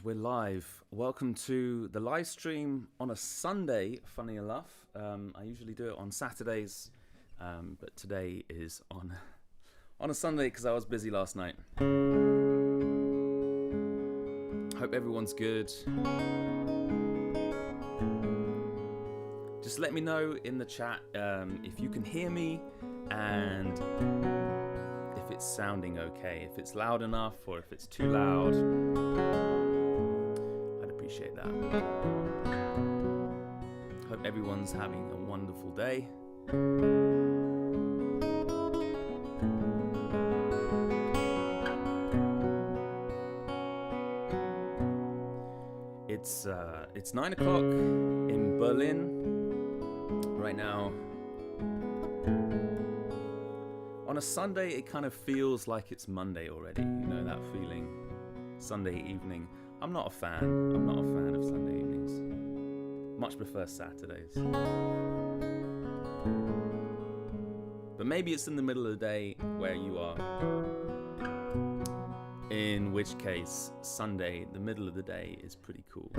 we're live. Welcome to the live stream on a Sunday, funny enough. I usually do it on Saturdays, but today is on a Sunday because I was busy last night. Hope everyone's good. Just let me know in the chat if you can hear me and if it's sounding okay, if it's loud enough or if it's too loud. I'd appreciate that. Hope everyone's having a wonderful day. It's 9 o'clock in Berlin right now. On a Sunday, it kind of feels like it's Monday already. You know, that feeling, Sunday evening. I'm not a fan of Sunday evenings. Much prefer Saturdays. But maybe it's in the middle of the day where you are. In which case, Sunday, the middle of the day, is pretty cool.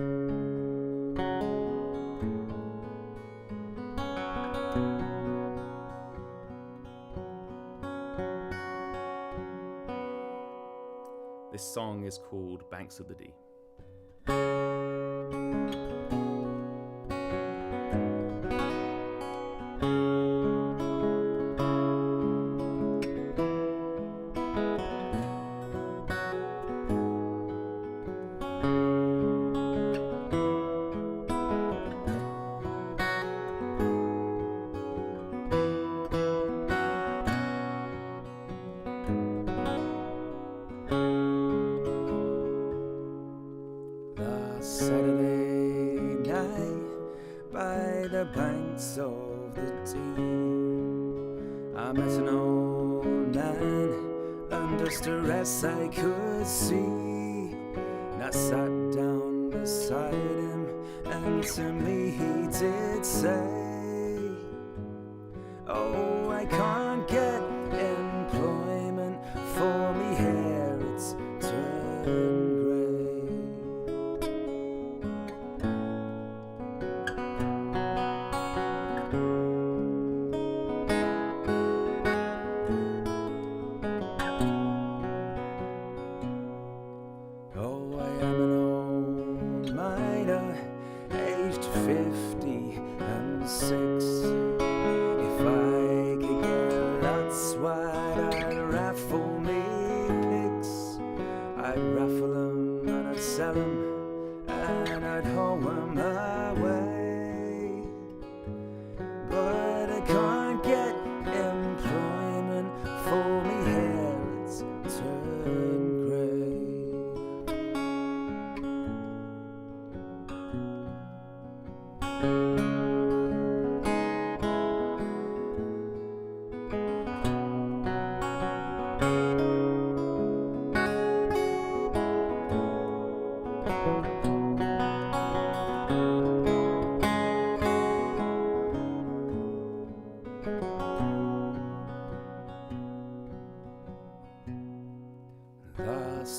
This song is called Banks of the Dee. I could see, and I sat down beside him, and to me he did say, oh, I can't get employment for me hair, it's turned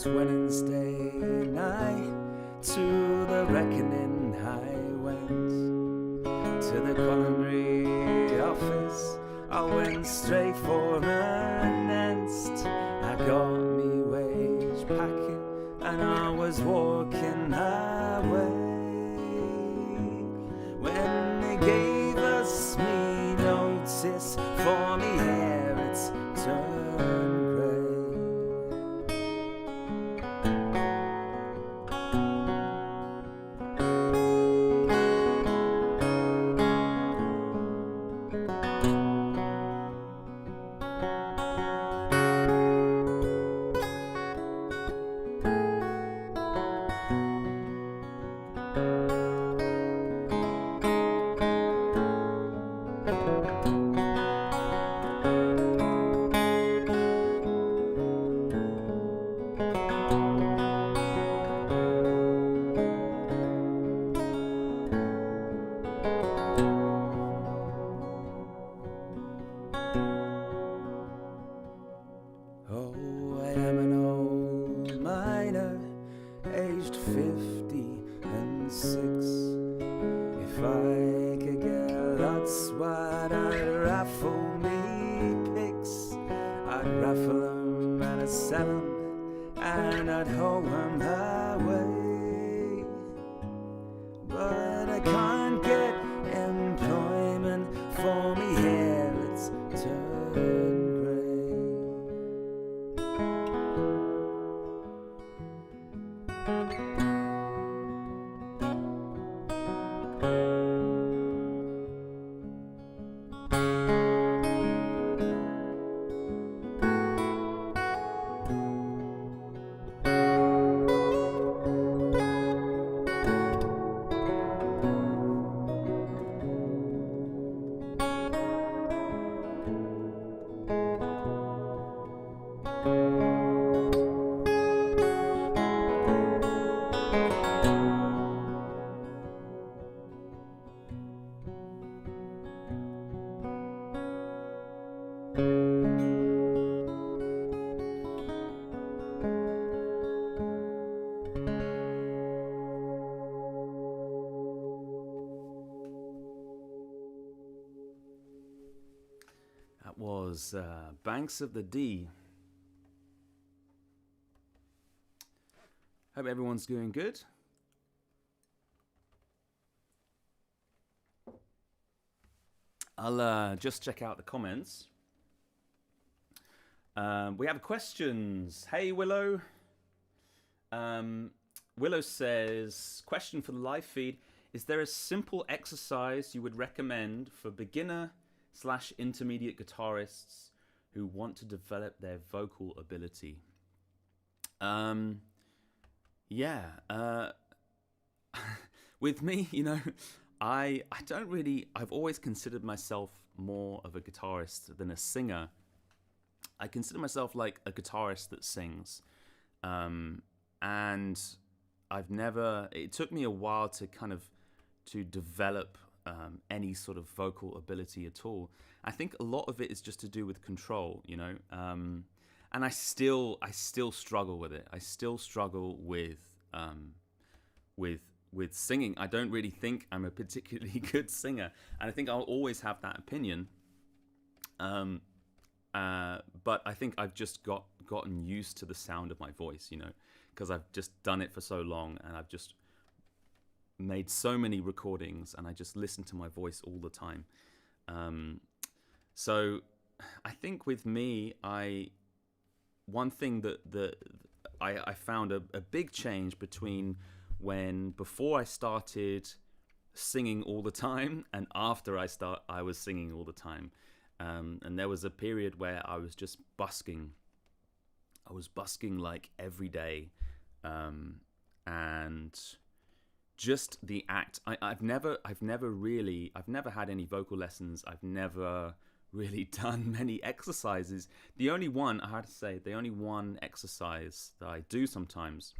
Wednesday night to the reckoning I went to the culinary office. I went straight for an nest. I got me wage packet and I was walking away when they gave us me notice for me hair it's turned. six. If I could get lots, why'd I raffle me picks? I'd raffle them and I'd sell them and I'd hold them away. But I can't get employment for me here, it's turned grey. That was Banks of the D. Hope everyone's doing good. I'll just check out the comments. We have questions. Hey, Willow. Willow says, question for the live feed. Is there a simple exercise you would recommend for beginner/intermediate guitarists who want to develop their vocal ability? With me, I don't really, I've always considered myself more of a guitarist than a singer. I consider myself like a guitarist that sings. And it took me a while to develop any sort of vocal ability at all. I think a lot of it is just to do with control, and I still struggle with it. I still struggle with singing. I don't really think I'm a particularly good singer, and I think I'll always have that opinion. But I think I've just gotten used to the sound of my voice, because I've just done it for so long, and I've just made so many recordings, and I just listen to my voice all the time. So I think with me, one thing that I found a big change between before I started singing all the time and after I was singing all the time. And there was a period where I was just busking. I was busking like every day. And just the act. I've never had any vocal lessons. I've never really done many exercises. The only one exercise that I do sometimes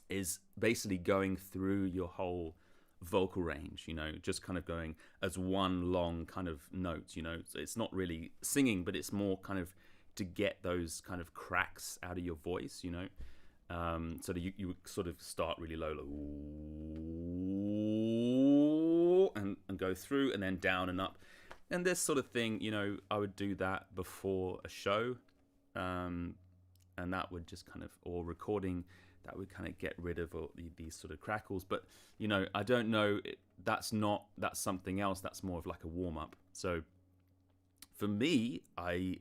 is basically going through your whole vocal range, just kind of going as one long kind of note, so it's not really singing, but it's more kind of to get those kind of cracks out of your voice, so that you sort of start really low, and go through and then down and up, and this sort of thing, I would do that before a show, and that would just kind of, or recording, that would kind of get rid of all these sort of crackles. But I don't know, that's something else. That's more of like a warm-up. So for me, I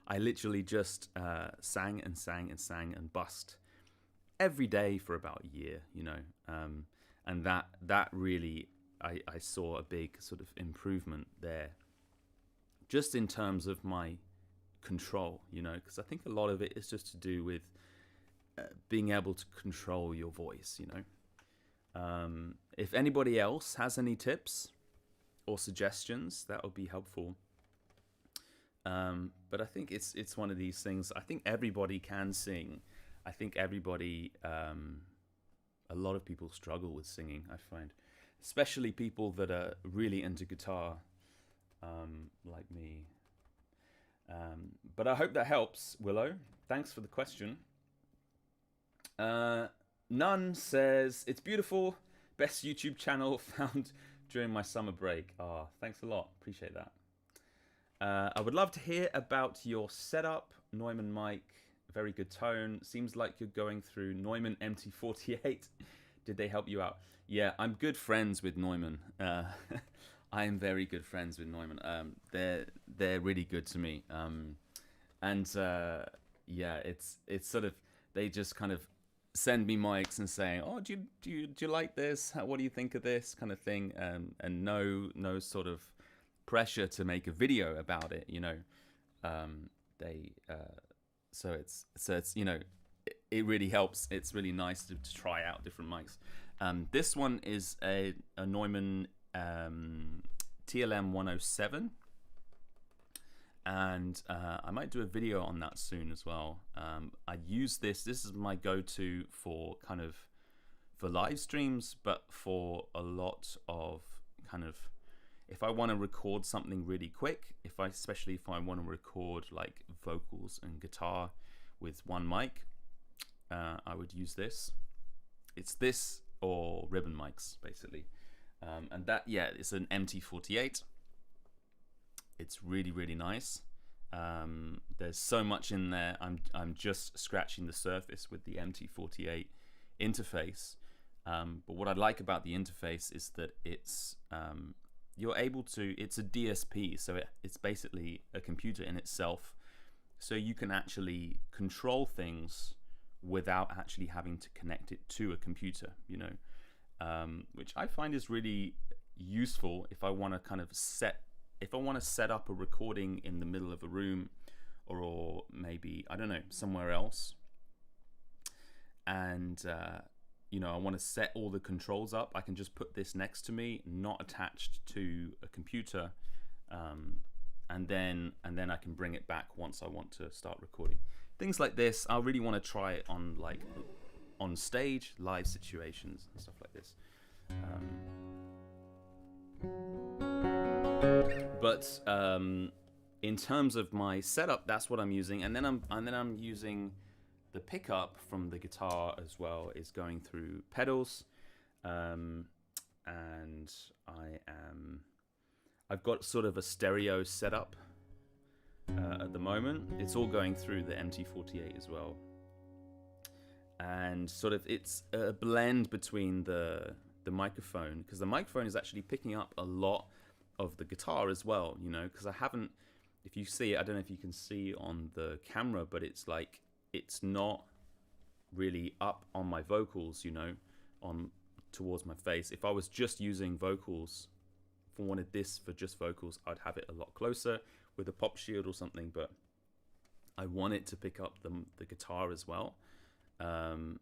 literally just sang and busked every day for about a year, and that really, I saw a big sort of improvement there, just in terms of my control, because I think a lot of it is just to do with being able to control your voice, If anybody else has any tips or suggestions, that would be helpful. But I think it's one of these things. I think everybody can sing. I think everybody, a lot of people struggle with singing, I find, especially people that are really into guitar, like me. But I hope that helps, Willow. Thanks for the question. Nun says, it's beautiful. Best YouTube channel found during my summer break. Ah, thanks a lot. Appreciate that. I would love to hear about your setup. Neumann mic, very good tone. Seems like you're going through Neumann MT48. Did they help you out? Yeah, I'm good friends with Neumann. I am very good friends with Neumann. They're really good to me. Yeah, it's sort of, they just kind of send me mics and saying, oh, do you like this? What do you think of this kind of thing? And no sort of pressure to make a video about it, you know. So it's you know, it really helps. It's really nice to try out different mics. This one is a Neumann TLM 107, and I might do a video on that soon as well. I use this is my go-to for kind of for live streams, but for a lot of kind of, if I want to record something really quick, especially if I want to record like vocals and guitar with one mic, I would use this. It's this or ribbon mics basically, and that, yeah, it's an MT48. It's really nice. There's so much in there. I'm just scratching the surface with the MT48 interface. But what I like about the interface is that it's you're able to, it's a DSP, so it's basically a computer in itself. So you can actually control things without actually having to connect it to a computer, you know, which I find is really useful if I want to kind of set up a recording in the middle of a room, or maybe, I don't know, somewhere else. And, you know, I want to set all the controls up. I can just put this next to me, not attached to a computer. And then I can bring it back once I want to start recording. Things like this, I really want to try it on, like, on stage, live situations and stuff like this. But in terms of my setup, that's what I'm using, and then I'm using the pickup from the guitar as well, is going through pedals, and I've got sort of a stereo setup at the moment. It's all going through the MT48 as well, and sort of it's a blend between the microphone, because the microphone is actually picking up a lot of the guitar as well, you know, because I haven't, if you see it, I don't know if you can see on the camera, but it's like, it's not really up on my vocals, you know, on towards my face. If I was just using vocals, if I wanted this for just vocals, I'd have it a lot closer with a pop shield or something, but I want it to pick up the guitar as well. And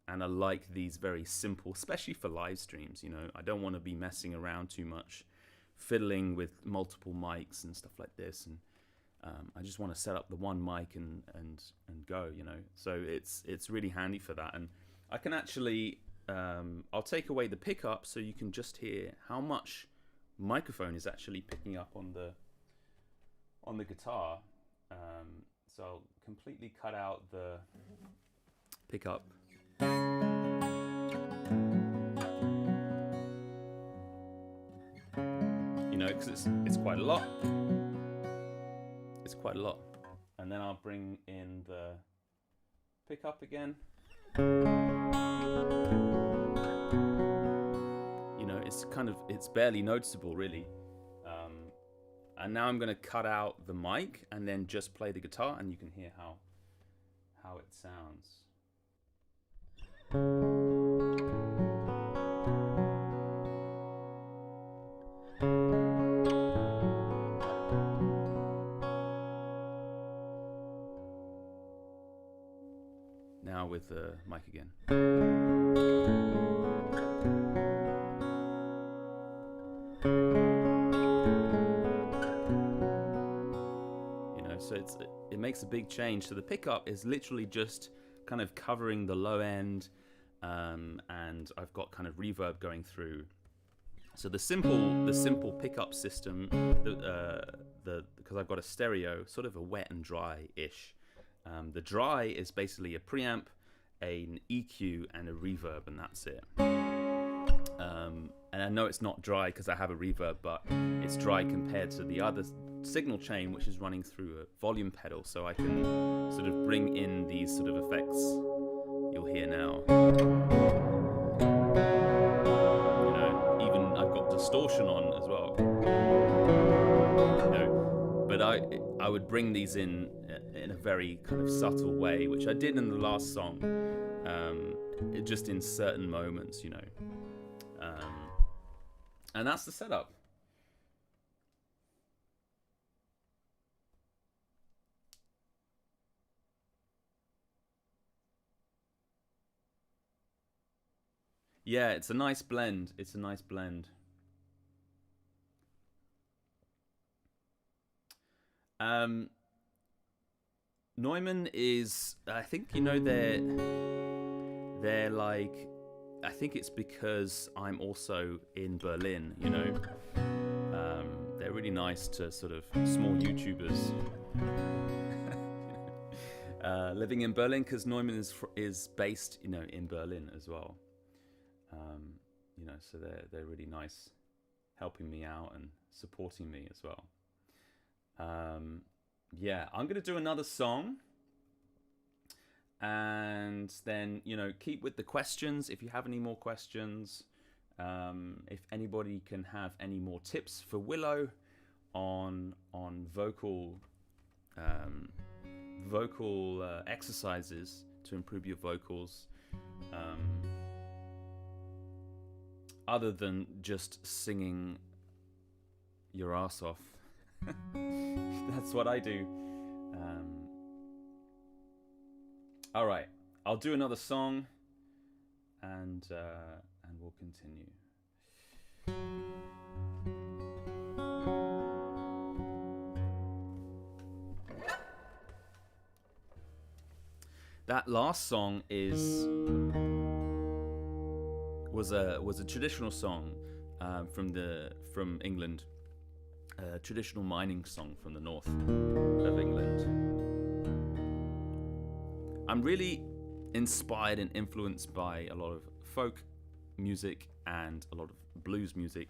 I like these very simple, especially for live streams, you know. I don't want to be messing around too much, fiddling with multiple mics and stuff like this, and I just want to set up the one mic and go, you know. So it's really handy for that. And I can actually I'll take away the pickup so you can just hear how much microphone is actually picking up on the guitar. So I'll completely cut out the pickup. You know, because it's quite a lot. It's quite a lot. And then I'll bring in the pickup again. You know, it's barely noticeable, really. And now I'm going to cut out the mic and then just play the guitar, and you can hear how it sounds. Now with the mic again. You know, so it makes a big change. So the pickup is literally just kind of covering the low end, and I've got kind of reverb going through. So the simple pickup system, because I've got a stereo, sort of a wet and dry-ish. The dry is basically a preamp an EQ and a reverb, and that's it. And I know it's not dry because I have a reverb, but it's dry compared to the other signal chain, which is running through a volume pedal, so I can sort of bring in these sort of effects you'll hear now. You know, even I've got distortion on as well. You know, but I would bring these in a very kind of subtle way, which I did in the last song, just in certain moments, you know. And that's the setup. Yeah, it's a nice blend. It's a nice blend. Neumann is, I think, you know, they're like, I think it's because I'm also in Berlin, you know. They're really nice to sort of small YouTubers living in Berlin, because Neumann is based, you know, in Berlin as well. You know, so they're really nice, helping me out and supporting me as well. Yeah, I'm gonna do another song. And then, you know, keep with the questions if you have any more questions. If anybody can have any more tips for Willow on vocal exercises to improve your vocals, other than just singing your ass off. That's what I do. All right, I'll do another song, and we'll continue. That last song was a traditional song from England, a traditional mining song from the north of England. I'm really inspired and influenced by a lot of folk music and a lot of blues music.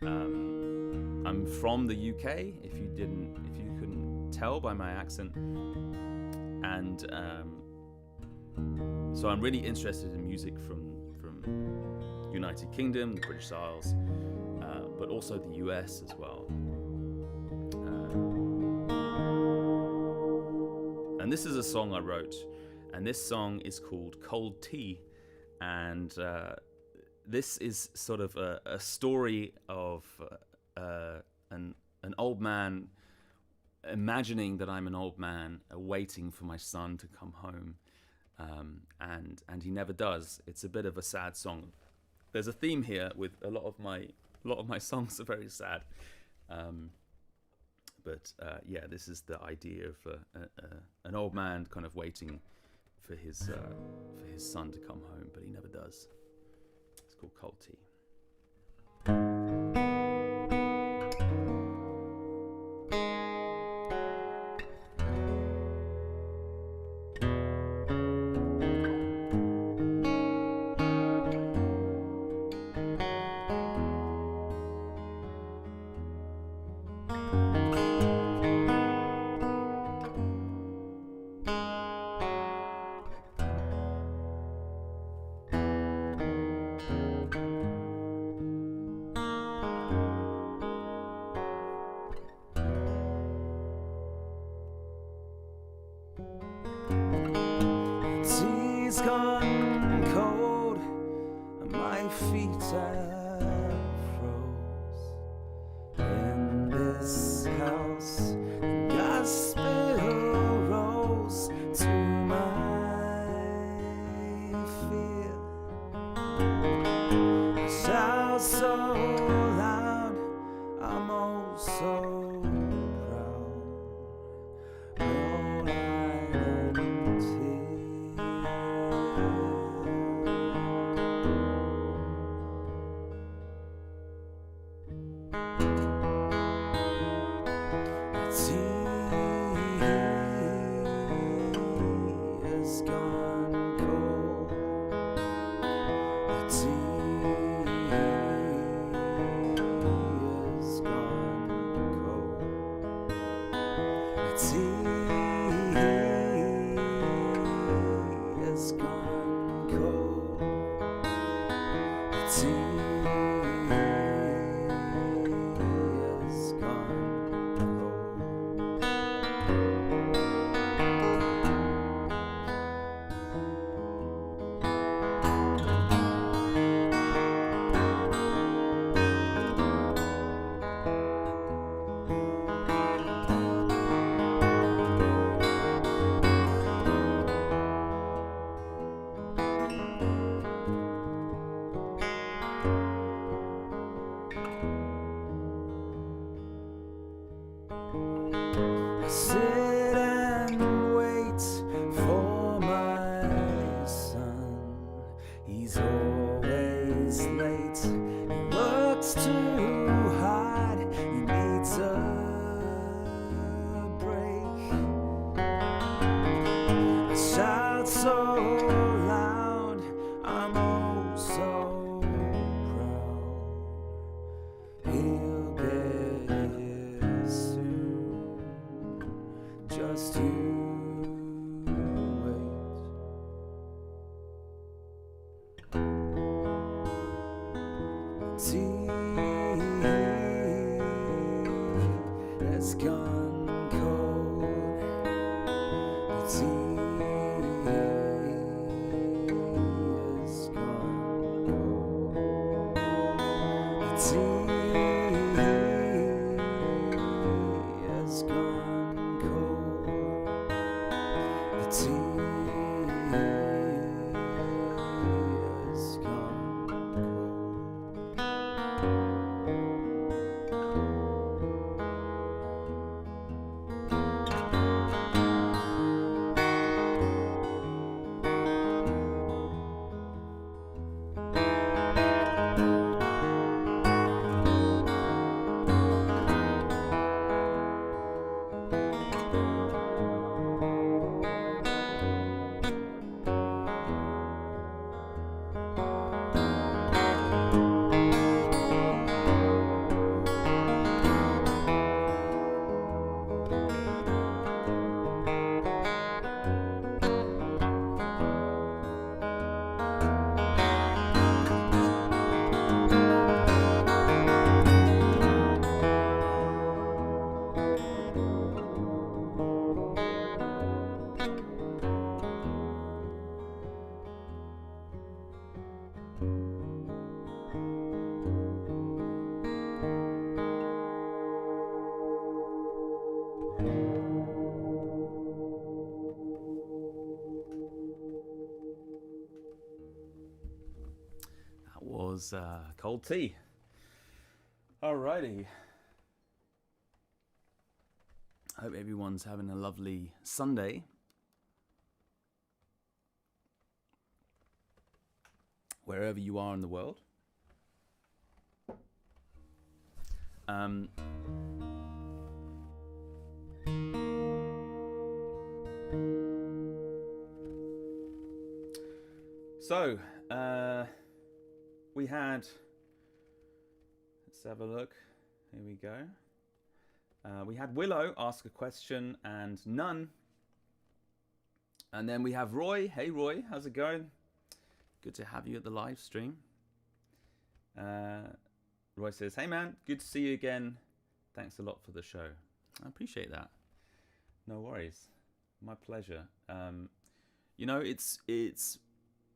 I'm from the UK, if you couldn't tell by my accent, and so I'm really interested in music from United Kingdom, the British Isles, but also the US as well. And this is a song I wrote, and this song is called Cold Tea, and this is sort of a story of an old man imagining that I'm an old man waiting for my son to come home, and he never does. It's a bit of a sad song. There's a theme here with a lot of my songs are very sad. But yeah, this is the idea of an old man kind of waiting for his son to come home, but he never does. It's called Cold Tea. Tea's gone cold, and my feet are froze. In this house, the gospel rose to my fear. Shout so loud, I'm oh so proud. Roll Island tea. Tea is gone cold. has gone cold. I sit and wait for my son. He's always late. He works too hard. He needs a break. I shout so loud, I'm oh so proud. He'll get here soon. Just you wait. Tea has gone cold. The tea has gone cold. The tea has gone cold. The tea has gone cold. That was Cold Tea. Alrighty. I hope everyone's having a lovely Sunday. Wherever you are in the world. So, we had, let's have a look, here we go. We had Willow ask a question and none. And then we have Roy. Hey Roy, how's it going? Good to have you at the live stream. Roy says, hey man, good to see you again. Thanks a lot for the show. I appreciate that. No worries. My pleasure. You know, it's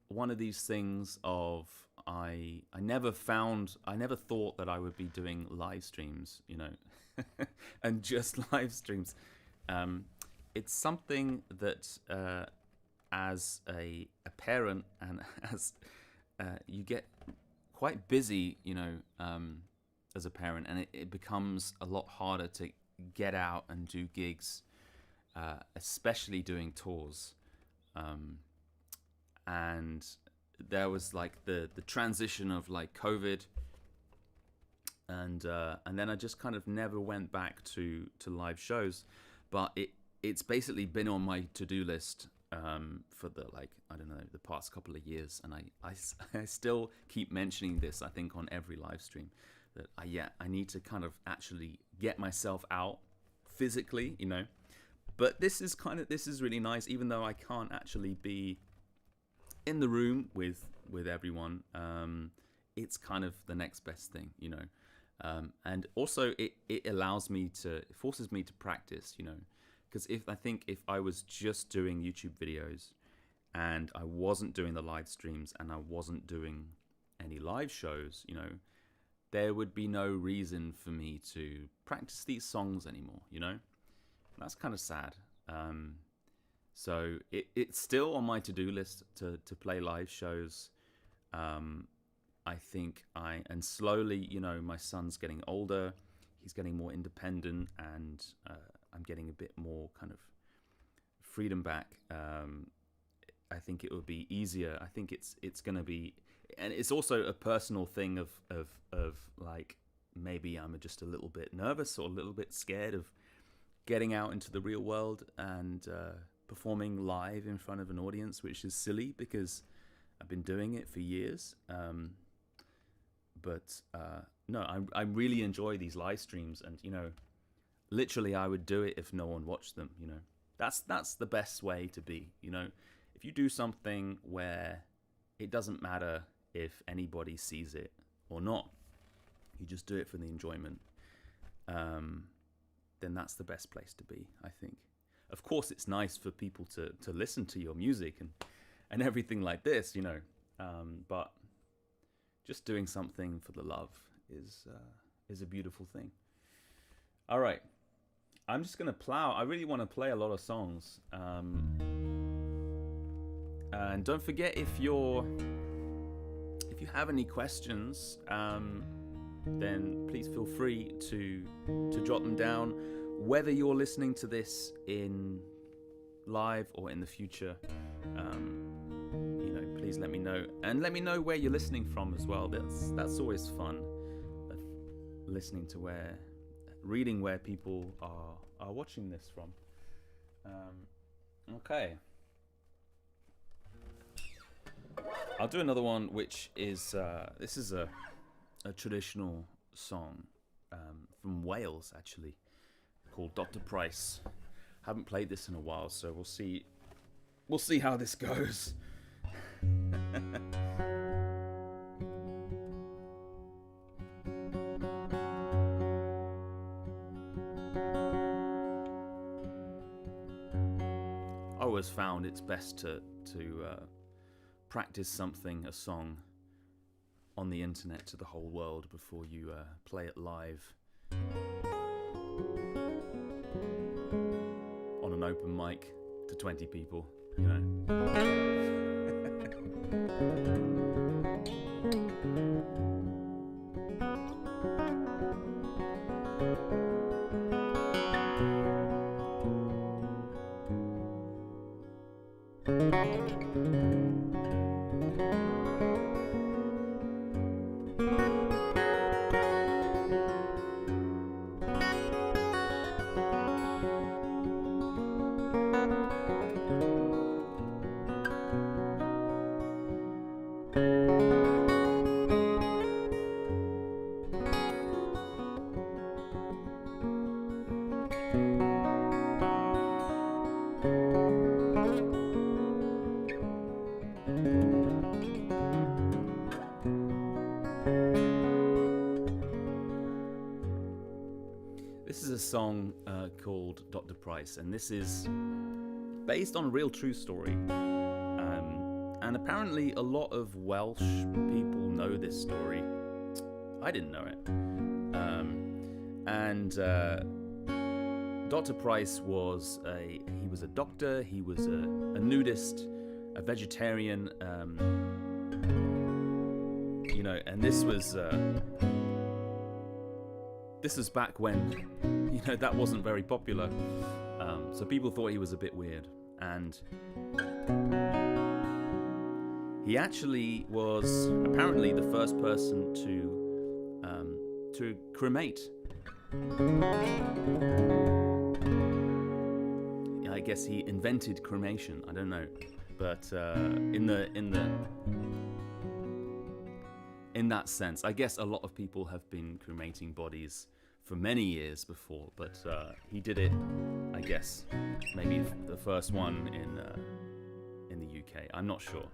one of these things of I never thought that I would be doing live streams, you know, and just live streams. It's something that as a parent and as you get quite busy, you know, as a parent, and it becomes a lot harder to get out and do gigs, especially doing tours. And there was like the transition of like COVID, and then I just kind of never went back to live shows, but it's basically been on my to-do list for the, like, I don't know, the past couple of years, and I still keep mentioning this, I think, on every live stream, that I need to kind of actually get myself out physically, you know. But this is really nice, even though I can't actually be in the room with everyone. it's kind of the next best thing, you know. And also it forces me to practice, you know, because if I was just doing YouTube videos and I wasn't doing the live streams and I wasn't doing any live shows, you know, there would be no reason for me to practice these songs anymore, you know. That's kind of sad. So it's still on my to-do list to play live shows. I think and slowly, you know, my son's getting older, he's getting more independent, and I'm getting a bit more kind of freedom back. I think it will be easier. I think it's going to be, and it's also a personal thing of like, maybe I'm just a little bit nervous or a little bit scared of getting out into the real world and performing live in front of an audience, which is silly because I've been doing it for years. But no, I really enjoy these live streams, and you know, literally I would do it if no one watched them. You know, that's the best way to be. You know, if you do something where it doesn't matter if anybody sees it or not, you just do it for the enjoyment. Then that's the best place to be, I think. Of course, it's nice for people to listen to your music and everything like this, you know. But just doing something for the love is a beautiful thing. All right, I'm just gonna plow. I really want to play a lot of songs. And don't forget, if you have any questions, then please feel free to jot them down, whether you're listening to this in live or in the future. You know, please let me know, and let me know where you're listening from as well. That's always fun, reading where people are watching this from. Okay, I'll do another one, which is this is a traditional song from Wales, actually, called Dr. Price. Haven't played this in a while, so we'll see how this goes. I always found it's best to practice a song on the internet to the whole world before you play it live on an open mic to 20 people, you know. This is a song called Dr. Price, and this is based on a real true story. And apparently a lot of Welsh people know this story. I didn't know it. Dr. Price was a doctor, he was a nudist, a vegetarian, you know, and this was back when, you know, that wasn't very popular. So people thought he was a bit weird, and he actually was apparently the first person to cremate. I guess he invented cremation. I don't know, but in that sense, I guess a lot of people have been cremating bodies for many years before, but he did it, I guess, maybe the first one in the UK. I'm not sure.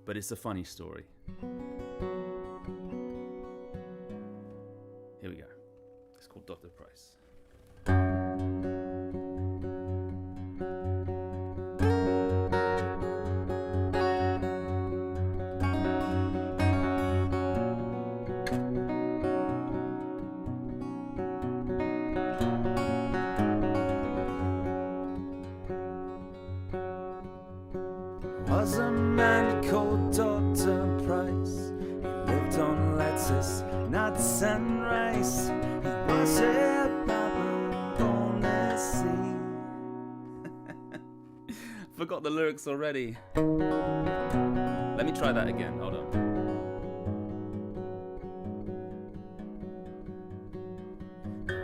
but it's a funny story. Here we go. It's called Dr. Price. Was a man called Dr. Price. He lived on lettuce, nuts and rice. He was a Bible born at sea. Forgot the lyrics already. Let me try that again. Hold on.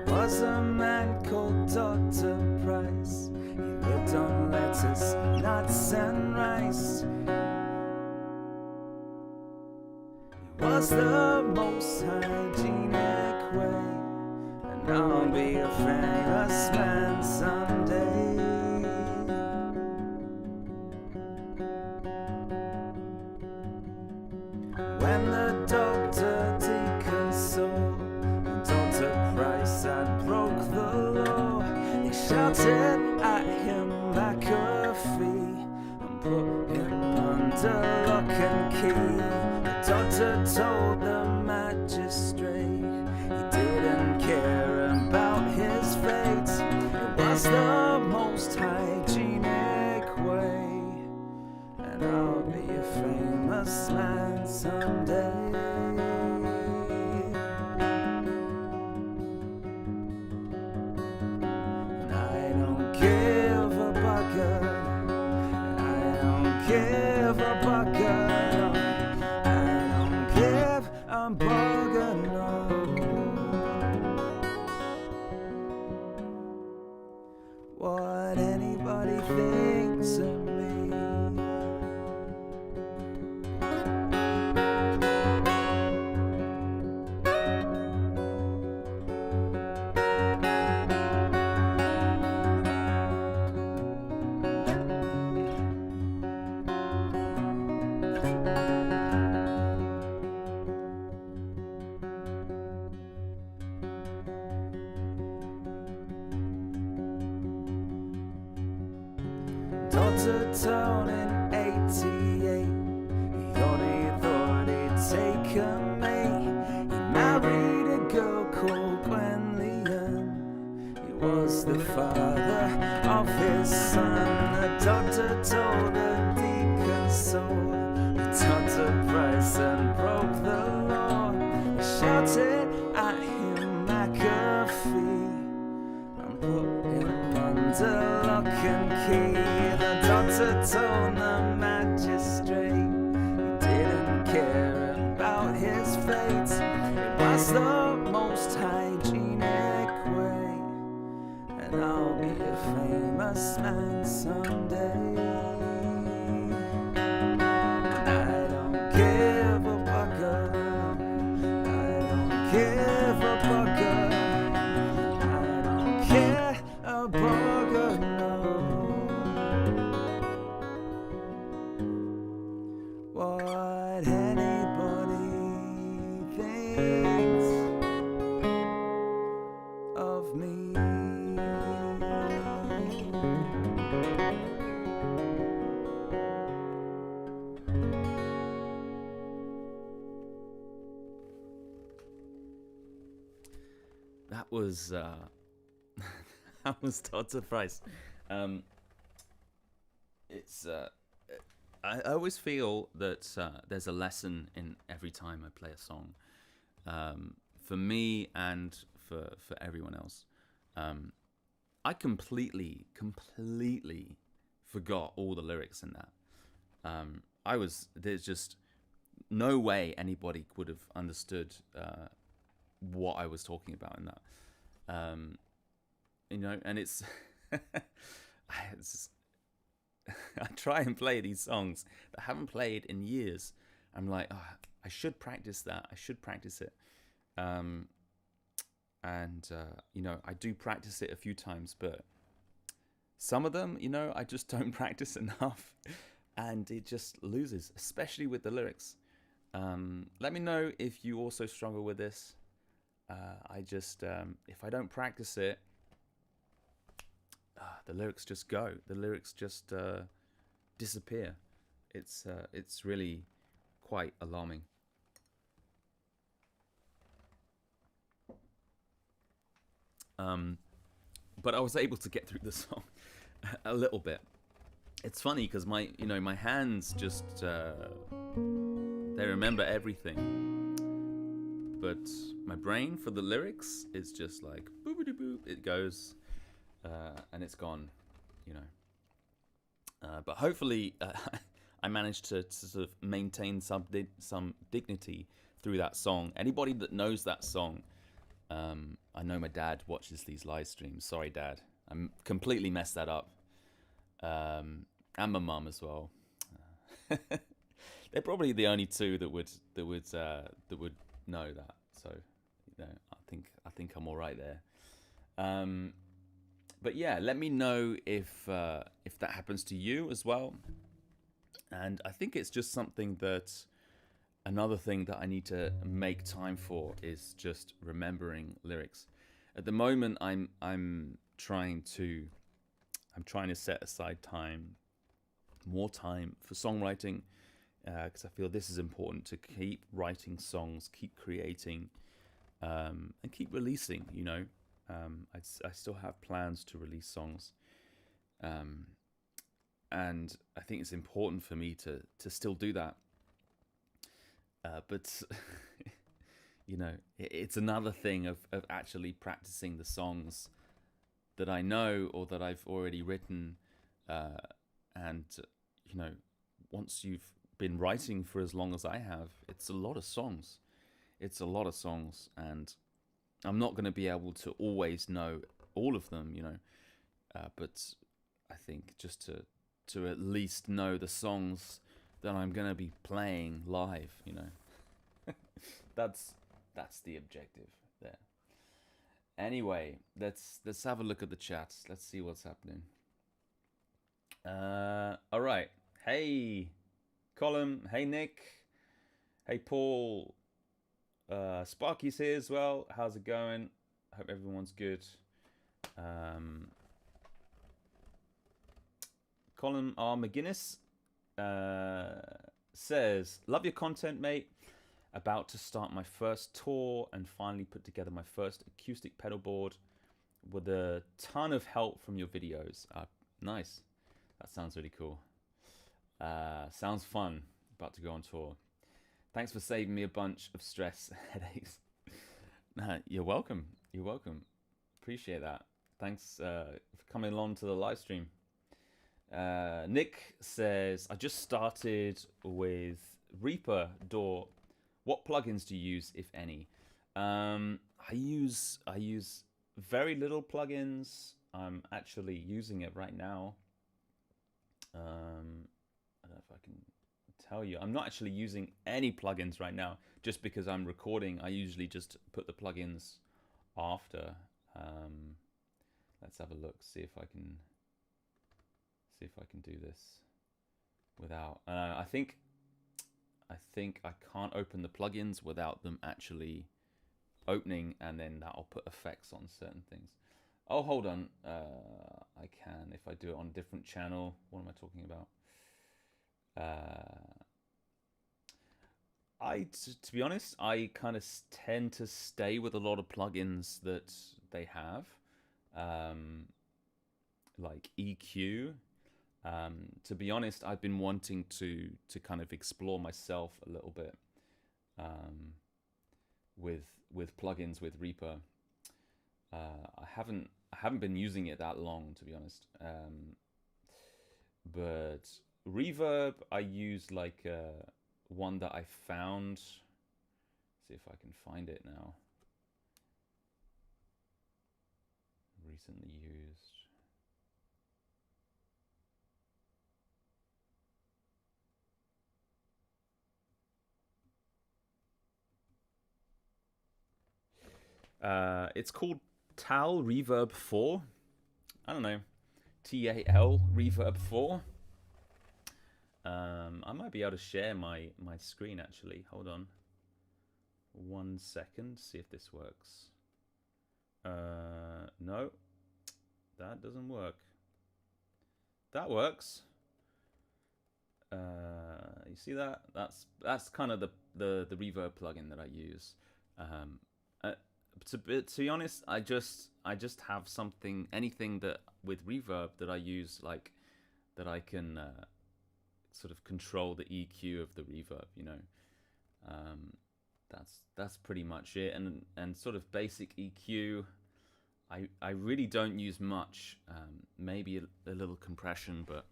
Was a man called Dr. Price. He lived on lettuce, nuts and rice. He was the most hygienic way, and I'll be a famous man someday. When the doctor deacon saw Dr. Price had broke the law, they shouted at him like a fee and put him under lock and key. The doctor told the magistrate he didn't care about his fate. It was the most hygienic way, and I'll be a famous man someday. And I don't give a bugger. I don't give a bugger. I don't give a bugger, no. What anybody thinks of me. Dr. Tone in 88, he only thought he'd taken me. He married a girl called Gwenlyan. He was the father of his son. The doctor told the deacon so. He Dr. Price and broke the law. They shouted at him like a fee and put him under lock and key. The doctor told the magistrate he didn't care about his fate. It was the most hygienic way, and I'll be a famous man someday. And I don't give a bugger. I don't give a bugger. I don't care a bugger, no. What anybody thinks of me. That was that was Dr. Price. It's I always feel that there's a lesson in every time I play a song, for me and for everyone else. I completely forgot all the lyrics in that. There's just no way anybody would have understood what I was talking about in that. And it's, I try and play these songs that I haven't played in years. I'm like, oh, I should practice that. I should practice it. I do practice it a few times, but some of them, I just don't practice enough. and it just loses, especially with the lyrics. Let me know if you also struggle with this. I just, if I don't practice it, the lyrics just go. The lyrics just disappear. It's really quite alarming. But I was able to get through the song a little bit. It's funny because my hands just they remember everything, but my brain for the lyrics is just like boopity boop. It goes and it's gone, But hopefully, I managed to sort of maintain some dignity through that song. Anybody that knows that song. I know my dad watches these live streams. Sorry, Dad. I completely messed that up. And my mum as well. They're probably the only two that would know that. So, I think I'm all right there. But yeah, let me know if that happens to you as well. And I think it's just something that. Another thing that I need to make time for is just remembering lyrics. At the moment, I'm trying to set aside more time for songwriting, because I feel this is important to keep writing songs, keep creating, and keep releasing. I still have plans to release songs, and I think it's important for me to still do that. But it's another thing of actually practicing the songs that I know or that I've already written, and once you've been writing for as long as I have, it's a lot of songs. And I'm not going to be able to always know all of them, but I think just to at least know the songs that I'm gonna be playing live, that's the objective there. Anyway, let's have a look at the chat. Let's see what's happening. All right. Hey, Colin. Hey, Nick. Hey, Paul. Sparky's here as well. How's it going? Hope everyone's good. Colin R. McGuinness says, love your content, mate. About to start my first tour and finally put together my first acoustic pedal board with a ton of help from your videos. Nice. That sounds really cool. Sounds fun. About to go on tour. Thanks for saving me a bunch of stress and headaches. You're welcome. You're welcome. Appreciate that. Thanks for coming along to the live stream. Nick says, I just started with Reaper DAW. What plugins do you use, if any? I use very little plugins. I'm actually using it right now. I don't know if I can tell you. I'm not actually using any plugins right now, just because I'm recording. I usually just put the plugins after. Let's have a look. See if I can do this without. I think I can't open the plugins without them actually opening, and then that'll put effects on certain things. Oh, hold on. I can if I do it on a different channel. What am I talking about? To be honest, I kind of tend to stay with a lot of plugins that they have, like EQ. To be honest, I've been wanting to kind of explore myself a little bit with plugins with Reaper. I haven't been using it that long, to be honest. But Reverb, I use like one that I found. See if I can find it now. Recently used. It's called TAL Reverb 4. I don't know. TAL Reverb 4. I might be able to share my screen actually. Hold on. 1 second. See if this works. No, that doesn't work. That works. You see that? That's kind of the reverb plugin that I use. To be honest, I just have anything that with reverb that I use, like that I can sort of control the EQ of the reverb. That's pretty much it. And sort of basic EQ. I really don't use much. Maybe a little compression, but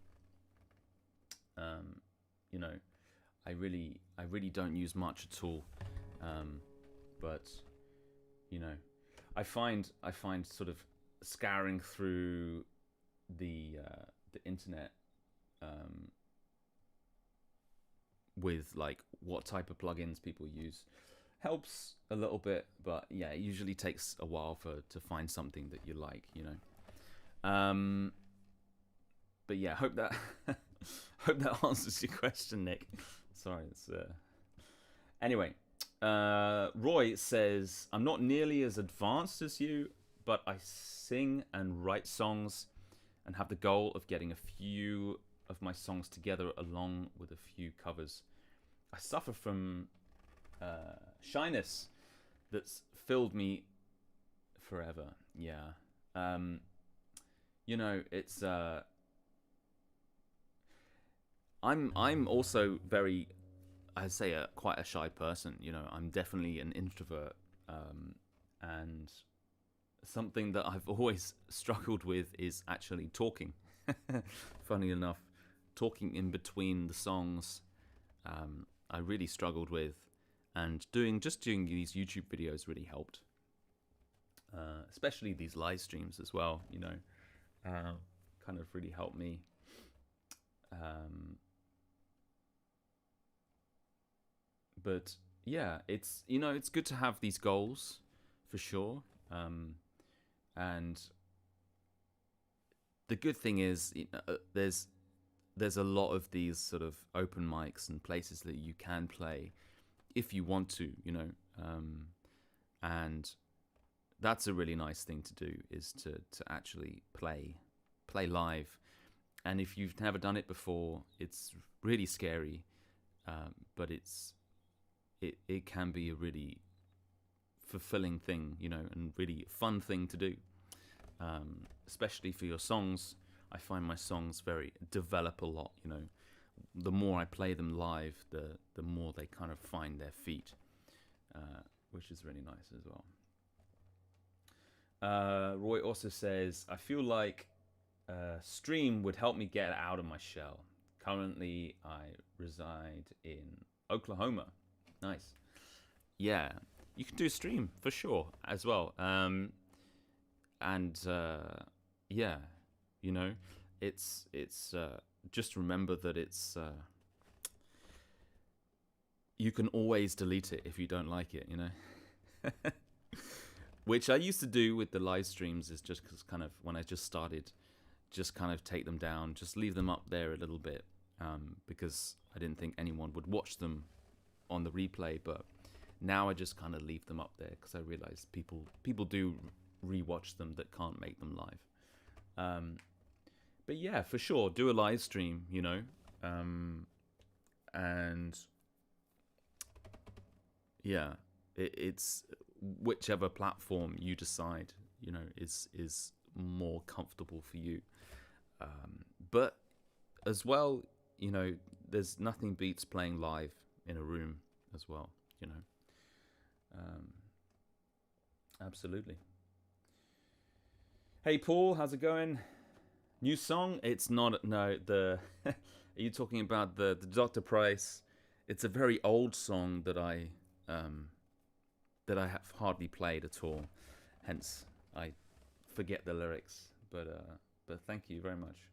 I really don't use much at all. But I find sort of scouring through the internet with like what type of plugins people use helps a little bit, but yeah, it usually takes a while to find something that you like, but yeah, hope that hope that answers your question, Nick. Sorry, it's anyway. Roy says, I'm not nearly as advanced as you, but I sing and write songs and have the goal of getting a few of my songs together along with a few covers. I suffer from shyness that's filled me forever. Yeah. It's I'm also very, I'd say, quite a shy person. I'm definitely an introvert, and something that I've always struggled with is actually talking. Funny enough, talking in between the songs, I really struggled with, and doing these YouTube videos really helped, especially these live streams as well. Kind of really helped me. But yeah, it's good to have these goals for sure. And the good thing is, there's a lot of these sort of open mics and places that you can play if you want to, and that's a really nice thing to do, is to actually play live. And if you've never done it before, it's really scary, but it can be a really fulfilling thing, and really fun thing to do, especially for your songs. I find my songs develop a lot. The more I play them live, the more they kind of find their feet, which is really nice as well. Roy also says, I feel like stream would help me get out of my shell. Currently, I reside in Oklahoma. Nice. Yeah, you can do a stream for sure as well. Yeah, it's just remember that it's you can always delete it if you don't like it, which I used to do with the live streams, is just because kind of when I just started, just kind of take them down, just leave them up there a little bit, because I didn't think anyone would watch them on the replay. But now I just kind of leave them up there because I realize people do rewatch them that can't make them live. But yeah, for sure, do a live stream, and yeah, it's whichever platform you decide, is more comfortable for you. But as well, there's nothing beats playing live in a room as well, absolutely. Hey Paul, how's it going? New song? It's not, no, are you talking about the Dr. Price? It's a very old song that I have hardly played at all, hence I forget the lyrics, but thank you very much.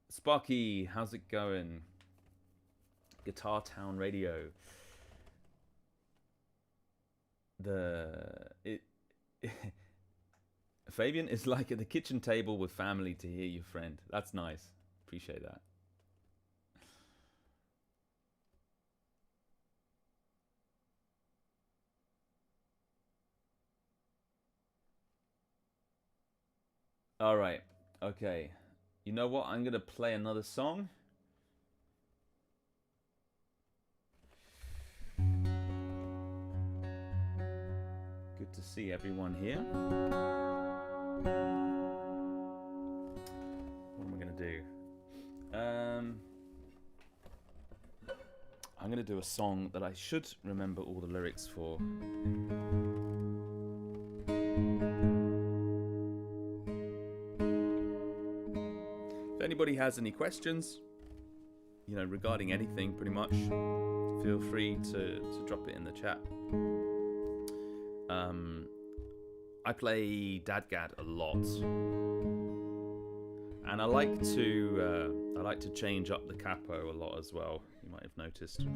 Sparky, how's it going? Guitar Town Radio. Fabian is like at the kitchen table with family to hear your friend. That's nice. Appreciate that. All right. Okay. You know what? I'm going to play another song. Good to see everyone here. What am I going to do? I'm going to do a song that I should remember all the lyrics for. If anybody has any questions, regarding anything pretty much, feel free to drop it in the chat. I play Dadgad a lot, and I like to change up the capo a lot as well. You might have noticed.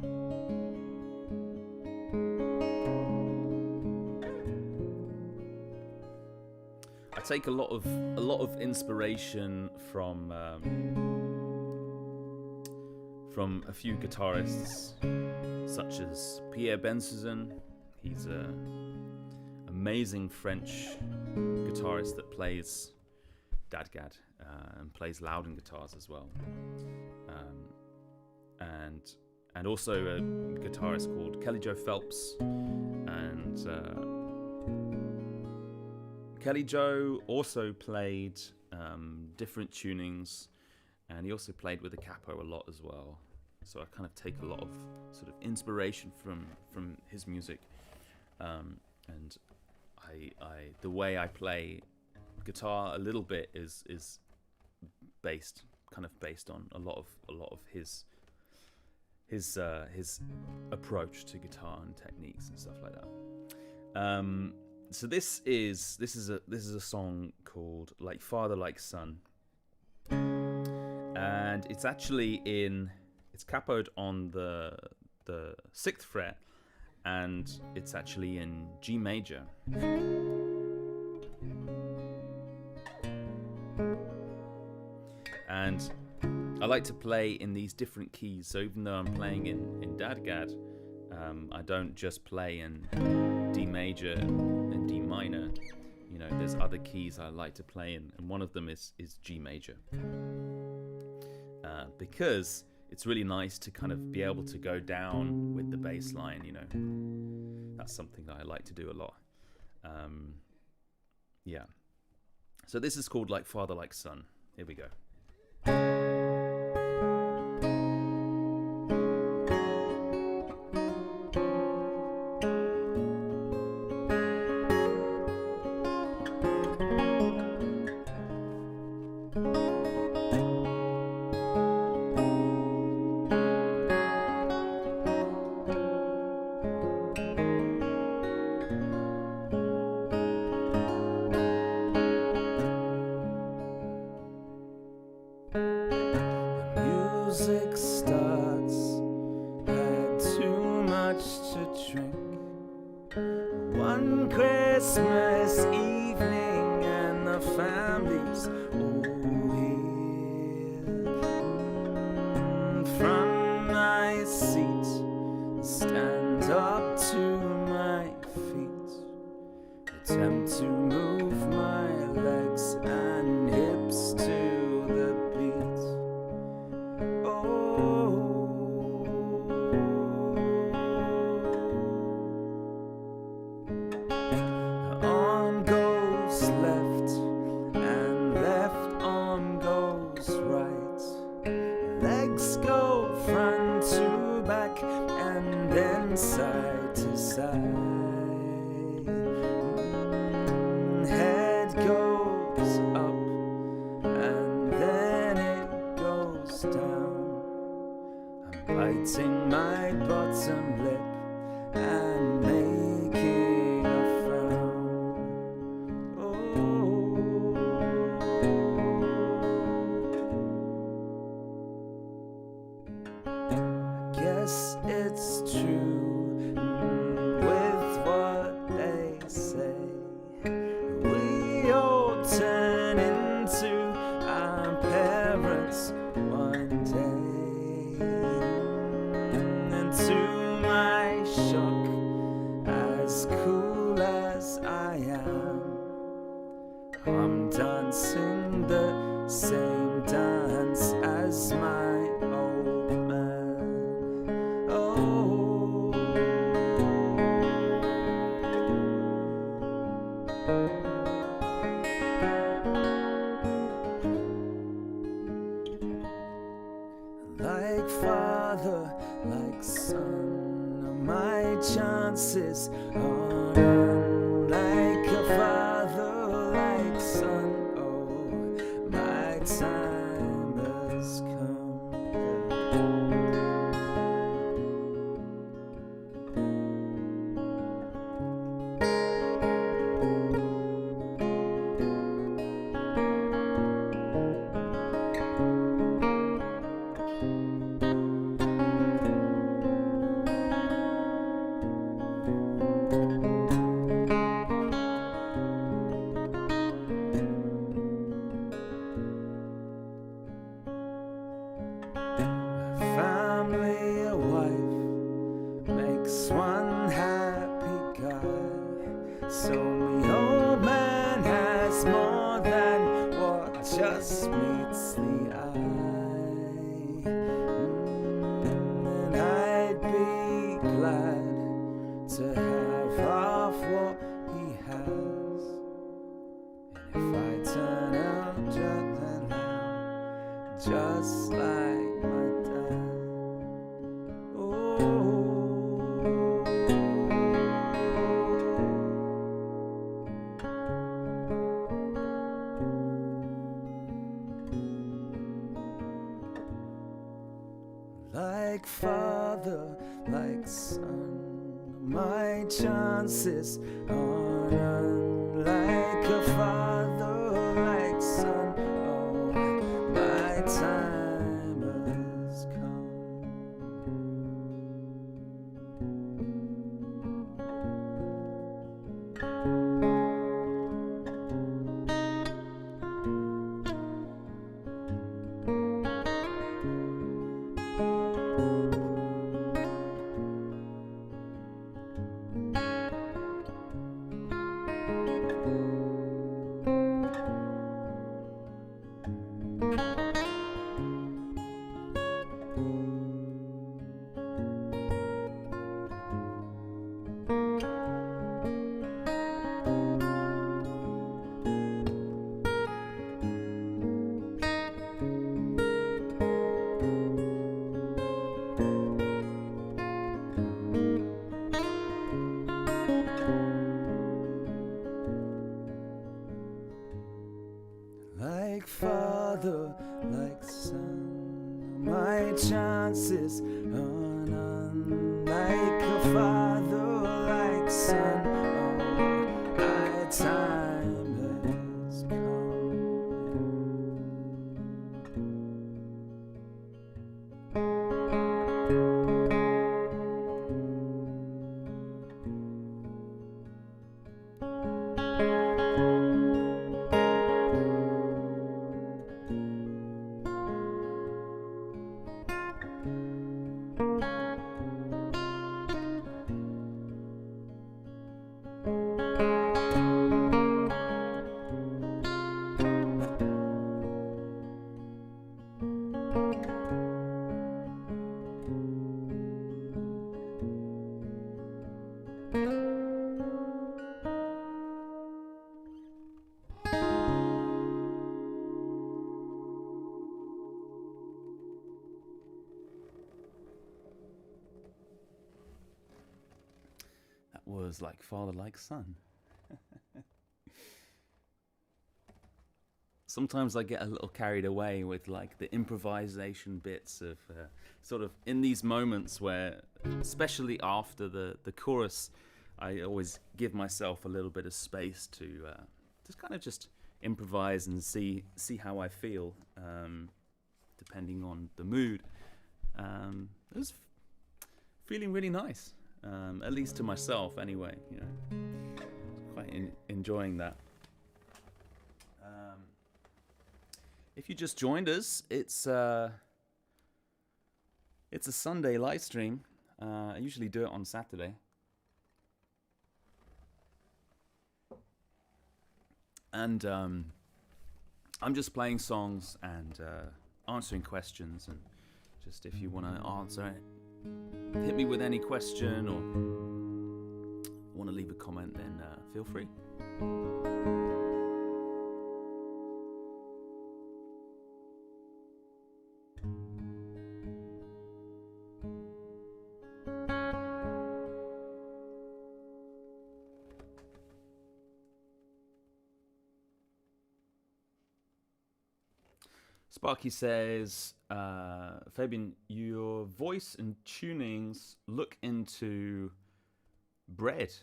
I take a lot of inspiration from a few guitarists, such as Pierre Bensusan. He's an amazing French guitarist that plays Dadgad and plays Loudon guitars as well. And also a guitarist called Kelly Joe Phelps. And Kelly Joe also played different tunings, and he also played with the capo a lot as well. So I kind of take a lot of sort of inspiration from his music, and the way I play guitar a little bit is based on a lot of his approach to guitar and techniques and stuff like that. So this is a song called Like Father Like Son, and it's actually it's capoed on the 6th fret, and it's actually in G major. And I like to play in these different keys, so even though I'm playing in Dadgad, I don't just play in D major and D minor. There's other keys I like to play in, and one of them is G major, because it's really nice to kind of be able to go down with the bass line. That's something that I like to do a lot. Yeah. So this is called Like Father Like Son. Here we go. Music starts, had too much to drink. One Christmas evening and the family's all here. From my seat, stand up to my feet, attempt to move my legs and hips to the beat. Arm goes left and left arm goes right. Legs go front to back and then side to side. Head goes up and then it goes down. I'm biting my bottom lip and making a frown. I guess it's true with what they say. We all turn into our parents one day. And to my shock, as cool as I am, I'm dancing like father, like son. My chances are none. Like a father, like son. Oh, my time has come. Family, a wife, makes one happy guy. So the old man has more than what just meets the eye. And I'd be glad to have half what he has. And if I turn out just like my dad. Like father, like son, my chances are none. Like a father, like son, oh, my time has come. Like father, like son, my chances are none. Like a father, like son, oh, my time has come. Was like father, like son. Sometimes I get a little carried away with like the improvisation bits of sort of in these moments where, especially after the chorus, I always give myself a little bit of space to just kind of just improvise and see how I feel, depending on the mood. It was feeling really nice. At least to myself, anyway. You know, quite enjoying that. If you just joined us, it's a Sunday live stream. I usually do it on Saturday. And I'm just playing songs and answering questions, and just if you want to answer it, hit me with any question or want to leave a comment, then feel free. Sparky says, Fabian, your voice and tunings look into Bread,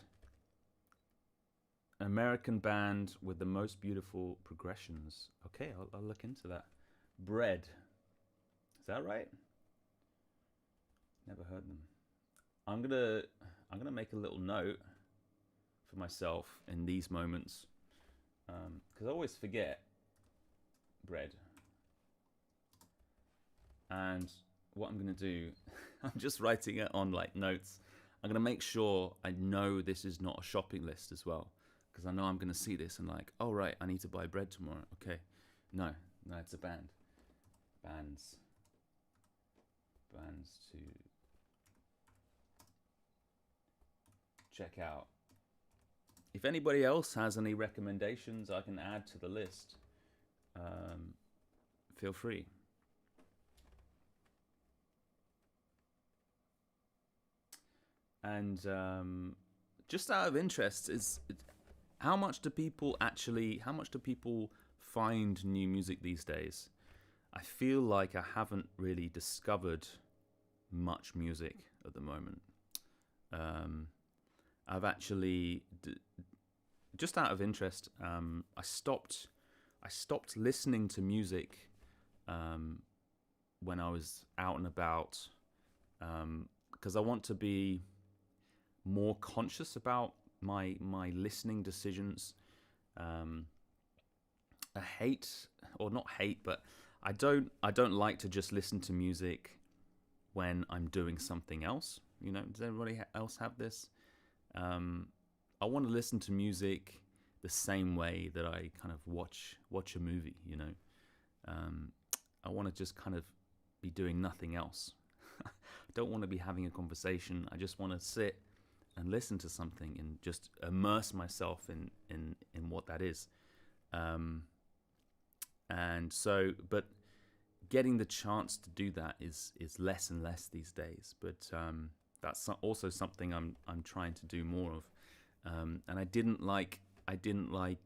an American band with the most beautiful progressions. Okay, I'll look into that. Bread, is that right? Never heard them. I'm gonna make a little note for myself in these moments, because I always forget Bread. And what I'm gonna do, I'm just writing it on like notes. I'm gonna make sure I know this is not a shopping list as well, because I know I'm gonna see this and like, oh right, I need to buy bread tomorrow. Okay, no, it's a band. Bands to check out. If anybody else has any recommendations I can add to the list, feel free. And just out of interest, how much do people find new music these days? I feel like I haven't really discovered much music at the moment. I've actually, just out of interest, I stopped listening to music when I was out and about, because I want to be more conscious about my listening decisions. I hate, or not hate, but I don't like to just listen to music when I'm doing something else. You know, does everybody else have this? I want to listen to music the same way that I kind of watch a movie. You know, I want to just kind of be doing nothing else. I don't want to be having a conversation. I just want to sit and listen to something and just immerse myself in what that is. And so, but getting the chance to do that is less and less these days. But that's also something I'm trying to do more of. And I didn't like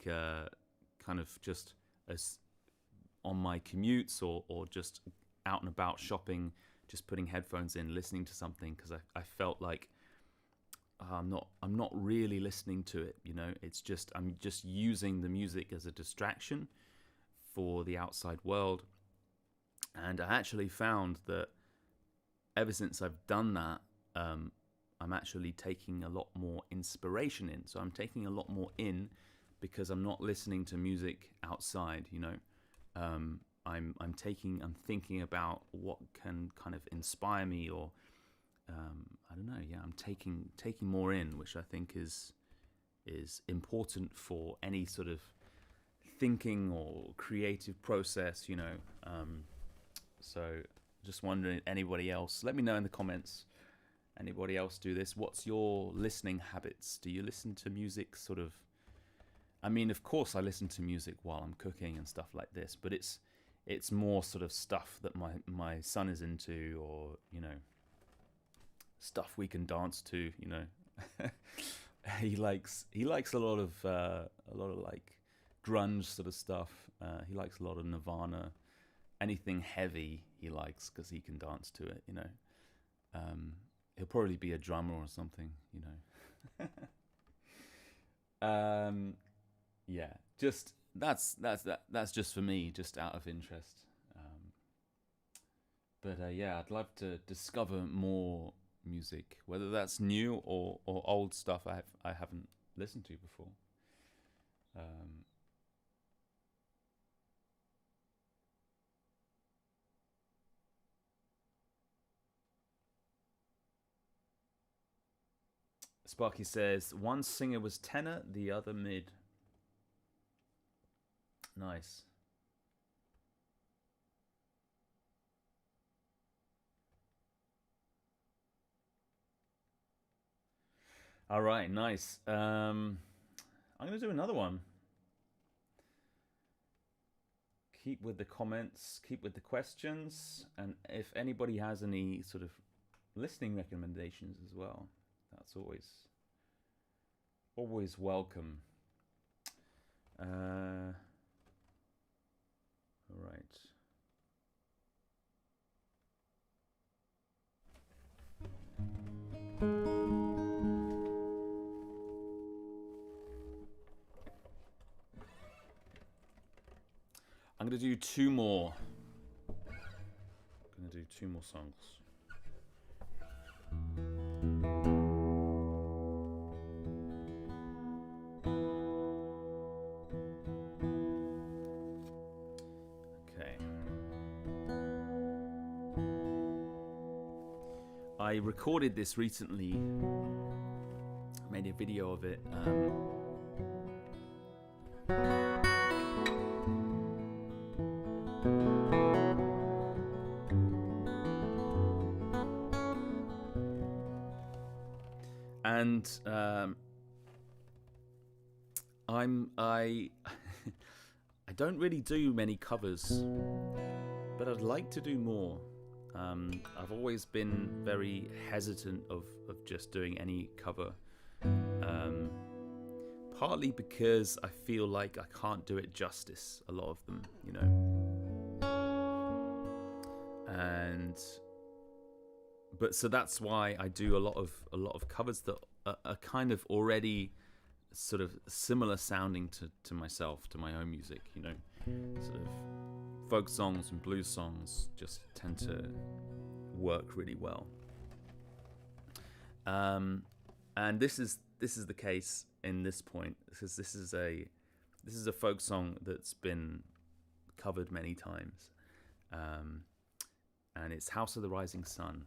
kind of just as on my commutes or just out and about shopping, just putting headphones in, listening to something, because I felt like I'm not really listening to it. You know, it's just I'm just using the music as a distraction for the outside world. And I actually found that ever since I've done that, I'm actually taking a lot more inspiration in. So I'm taking a lot more in because I'm not listening to music outside. You know, I'm thinking about what can kind of inspire me, or I don't know. Yeah, I'm taking more in, which I think is important for any sort of thinking or creative process. You know. So just wondering, anybody else, let me know in the comments. Anybody else do this? What's your listening habits? Do you listen to music sort of, I mean, of course I listen to music while I'm cooking and stuff like this, but it's more sort of stuff that my son is into, or, you know, stuff we can dance to, you know. He likes a lot of like grunge sort of stuff. He likes a lot of Nirvana. Anything heavy he likes because he can dance to it, you know. He'll probably be a drummer or something, you know. Yeah, just that's just for me, just out of interest. But yeah, I'd love to discover more music, whether that's new or old stuff I haven't listened to before. Sparky says, one singer was tenor, the other mid. Nice. All right, nice. I'm going to do another one. Keep with the comments, keep with the questions, and if anybody has any sort of listening recommendations as well, that's always welcome. All right. I'm going to do two more. I'm going to do two more songs. Okay. I recorded this recently. Made a video of it. And I I don't really do many covers, but I'd like to do more. I've always been very hesitant of just doing any cover, partly because I feel like I can't do it justice, a lot of them, you know. But so that's why I do a lot of covers that are kind of already sort of similar sounding to myself, to my own music, you know. Sort of folk songs and blues songs just tend to work really well. And this is the case in this point, because this is a folk song that's been covered many times, and it's House of the Rising Sun.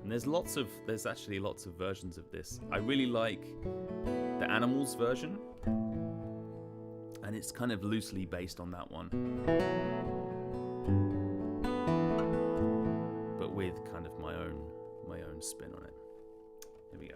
And there's actually lots of versions of this. I really like the Animals version, and it's kind of loosely based on that one, but with kind of my own spin on it. Here we go.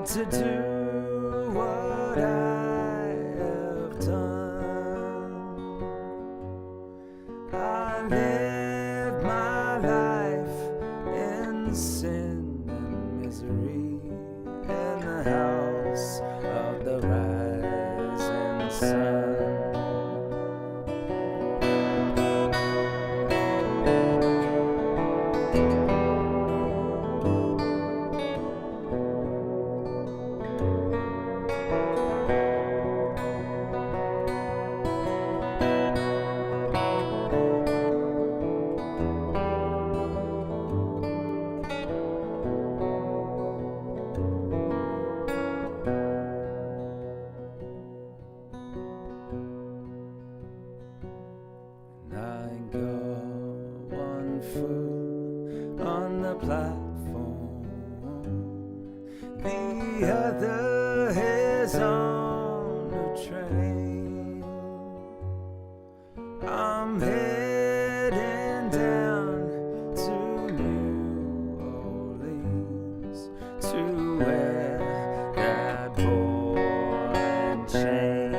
To do what I have done. I live my life he's on the train. I'm heading down to New Orleans to wear that ball and chain.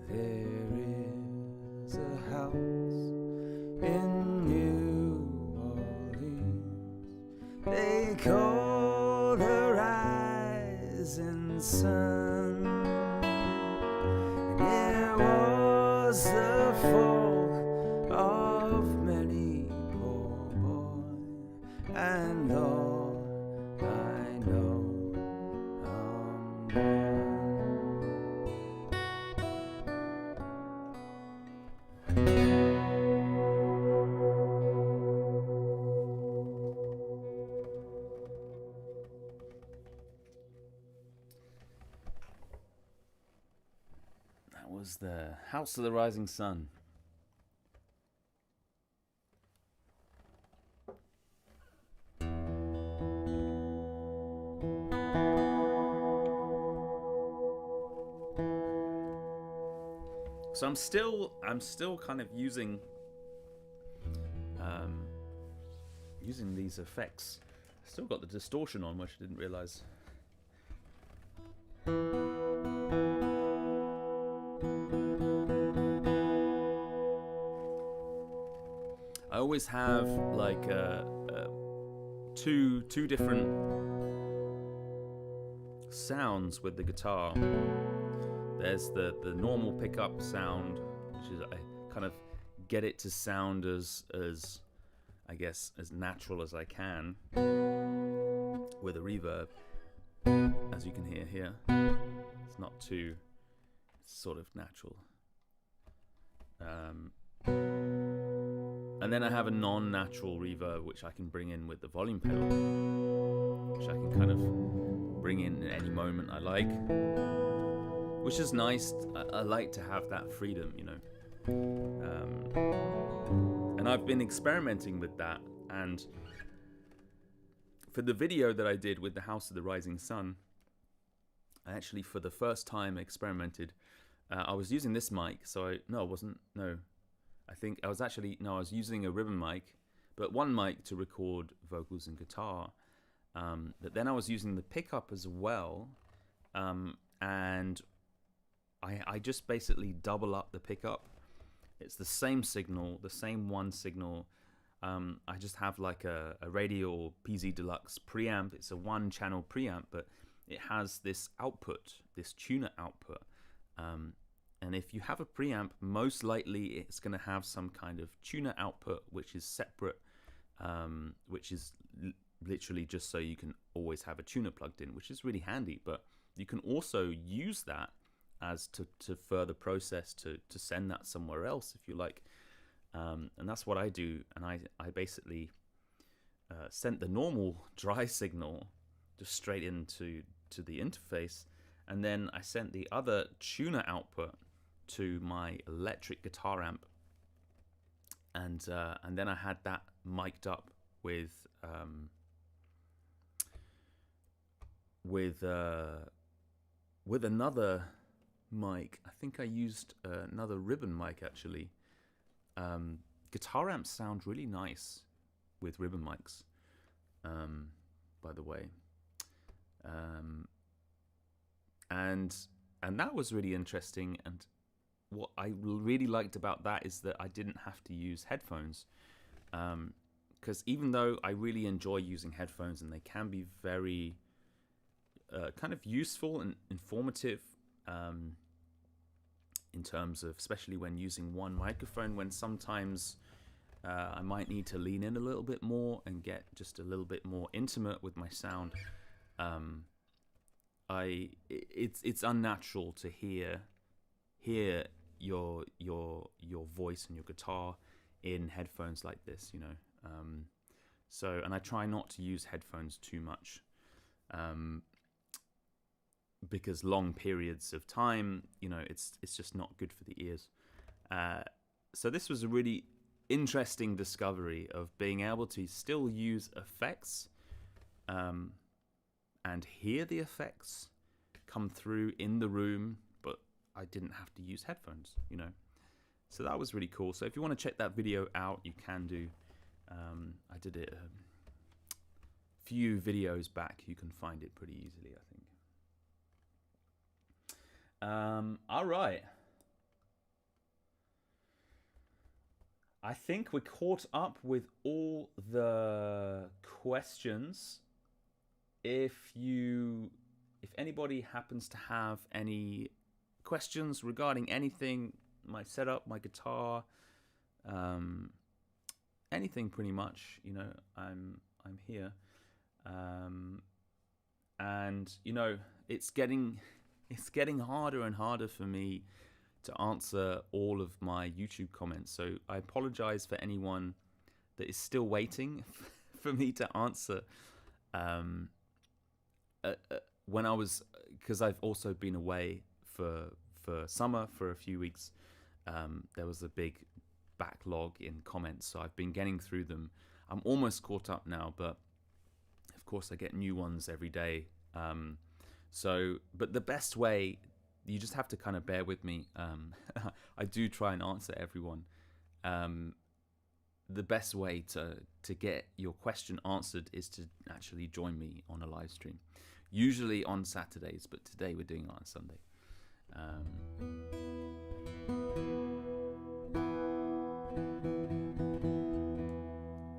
There is a house in New Orleans. They call the rising sun. And it was the fall of many poor boys. And all I know, I'm one. That was the House of the Rising Sun. So I'm still kind of using these effects. Still got the distortion on, which I didn't realize. I always have like two different sounds with the guitar. There's the normal pickup sound, which is I kind of get it to sound as I guess as natural as I can with a reverb, as you can hear here. It's not too, it's sort of natural. And then I have a non-natural reverb which I can bring in with the volume pedal, which I can kind of bring in at any moment I like, which is nice. I like to have that freedom, you know. And I've been experimenting with that, and for the video that I did with the House of the Rising Sun, I actually for the first time experimented. I was using this mic, I was using a ribbon mic, but one mic to record vocals and guitar. But then I was using the pickup as well, and I just basically double up the pickup. It's the same signal, the same one signal. I just have like a Radial PZ Deluxe preamp. It's a one-channel preamp, but it has this output, this tuner output. And if you have a preamp, most likely it's going to have some kind of tuner output, which is separate, which is literally just so you can always have a tuner plugged in, which is really handy. But you can also use that as to further process, to send that somewhere else if you like. And that's what I do. And I basically sent the normal dry signal just straight into the interface. And then I sent the other tuner output to my electric guitar amp, and then I had that mic'd up with another mic. I think I used another ribbon mic actually. Guitar amps sound really nice with ribbon mics, by the way. And that was really interesting. And what I really liked about that is that I didn't have to use headphones, because even though I really enjoy using headphones and they can be very kind of useful and informative in terms of, especially when using one microphone, when sometimes I might need to lean in a little bit more and get just a little bit more intimate with my sound. it's unnatural to hear your voice and your guitar in headphones like this, you know. So, and I try not to use headphones too much, because long periods of time, you know, it's just not good for the ears. So this was a really interesting discovery of being able to still use effects, and hear the effects come through in the room, but I didn't have to use headphones, you know. So that was really cool. So if you want to check that video out, you can do. I did it a few videos back. You can find it pretty easily, I think. All right. I think we're caught up with all the questions. If anybody happens to have any questions regarding anything, my setup, my guitar, anything pretty much, you know, I'm here. And you know, it's getting harder and harder for me to answer all of my YouTube comments. So I apologize for anyone that is still waiting for me to answer. When I was, because I've also been away for summer for a few weeks, there was a big backlog in comments, so I've been getting through them. I'm almost caught up now, but of course I get new ones every day. But the best way, you just have to kind of bear with me. I do try and answer everyone. The best way to get your question answered is to actually join me on a live stream, usually on Saturdays, but today we're doing it on Sunday.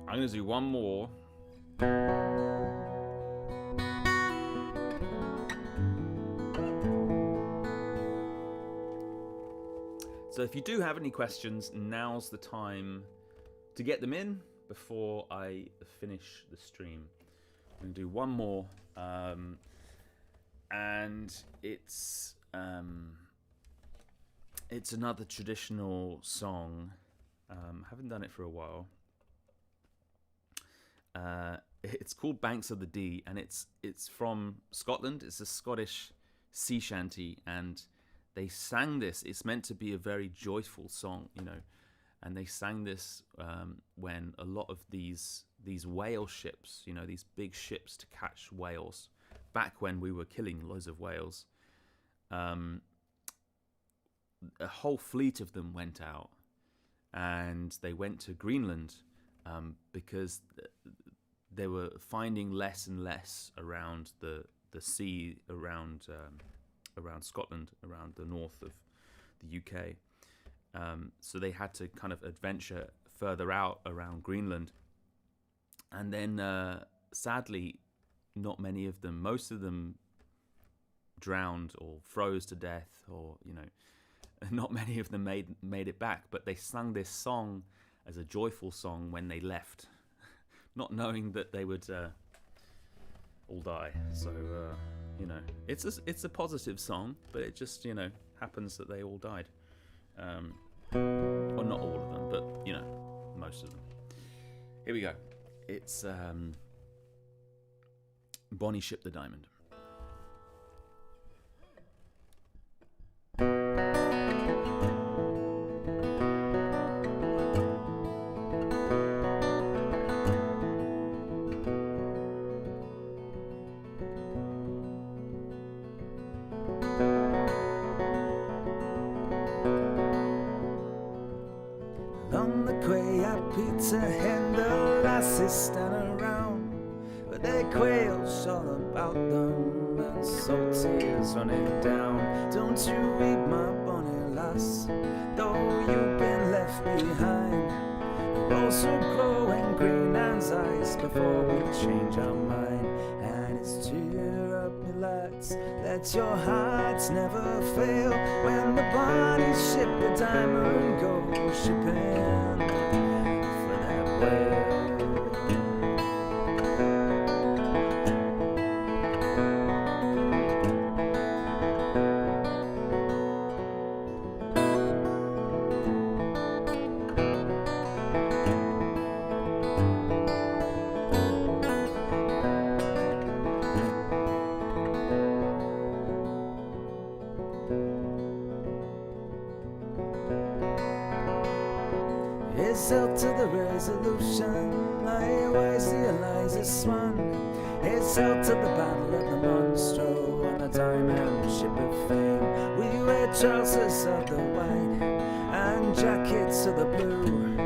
I'm going to do one more. So if you do have any questions, now's the time to get them in before I finish the stream. I'm going to do one more, and it's another traditional song. Haven't done it for a while. It's called Banks of the Dee, and it's from Scotland. It's a Scottish sea shanty, and they sang this. It's meant to be a very joyful song, you know, and they sang this when a lot of these whale ships, you know, these big ships to catch whales, back when we were killing loads of whales, a whole fleet of them went out, and they went to Greenland because they were finding less and less around the sea around Scotland, around the north of the UK. So they had to kind of adventure further out around Greenland. And then, sadly, not many of them, most of them drowned or froze to death, or, you know, not many of them made it back. But they sang this song as a joyful song when they left, not knowing that they would all die. So, you know, it's a positive song, but it just, you know, happens that they all died. Well, not all of them, but, you know, most of them. Here we go. It's Bonnie Ship the Diamond. Peter and the lasses stand around, but they quails all about them, and so tears running down. Don't you weep, my bonny lass, though you've been left behind. The rose will grow and green as ice before we change our mind. And it's cheer up, me lads, let your hearts never fail when the Bonnie ship the diamond goes shipping. sailed to the Resolution, lay waste the Eliza Swan. It sailed to the Battle of the Monstro on a diamond ship of fame. We wear trousers of the white and jackets of the blue.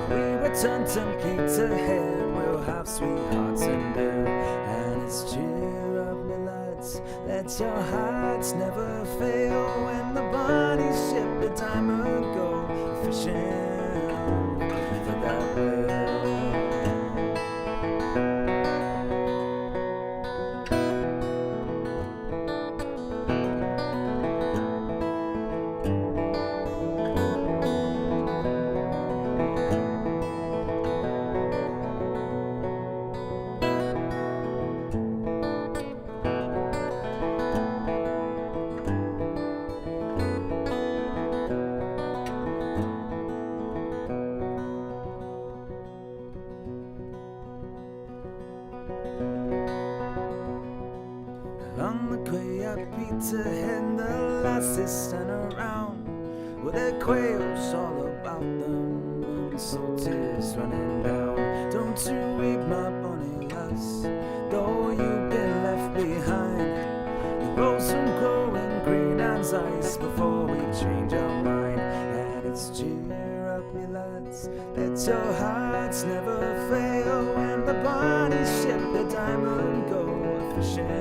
We return to Peterhead, we'll have sweethearts and blue. And it's cheer up, me lads, let your hearts never fail. When the bonny ship, the diamond go fishing for that whale. Along the quay at Peterhead, the lasses stand around with their quails all about them and salt is running down. Don't you weep, my bonny lass, though you've been left behind. The rose from growing green as ice before we change our mind. And it's cheer up, me lads, let your hearts never fail. When the bonny ship, the diamond go fishing.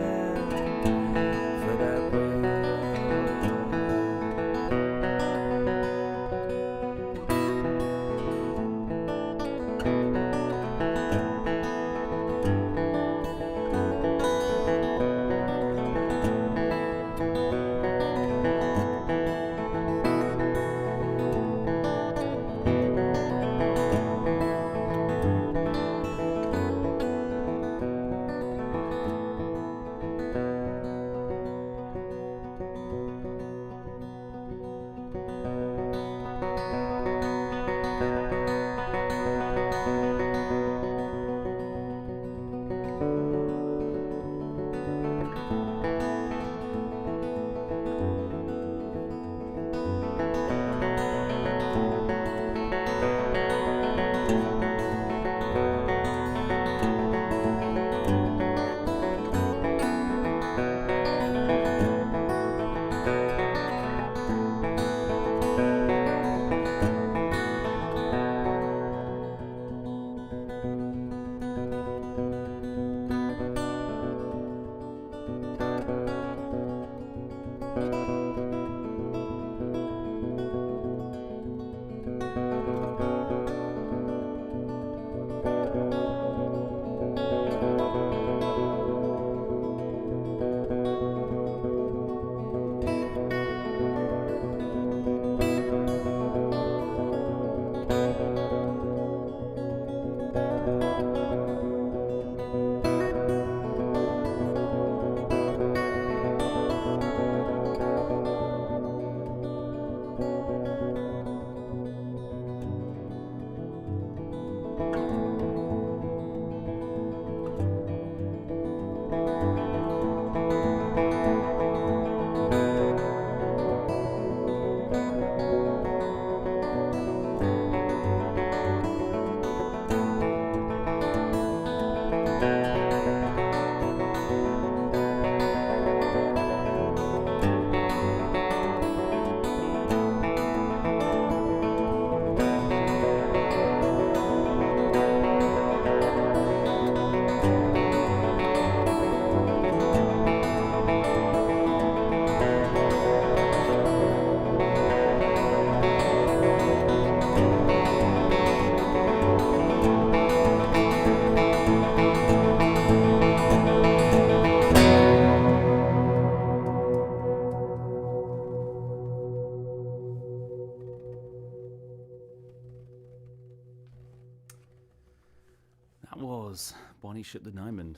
That was Bonnie Ship the Diamond.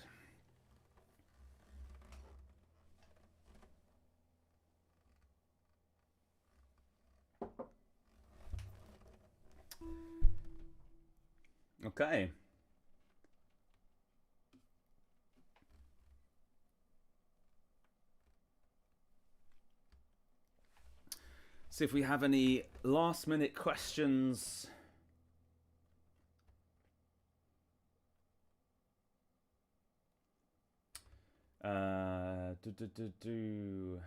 Okay. See if we have any last minute questions Do, do, do, do.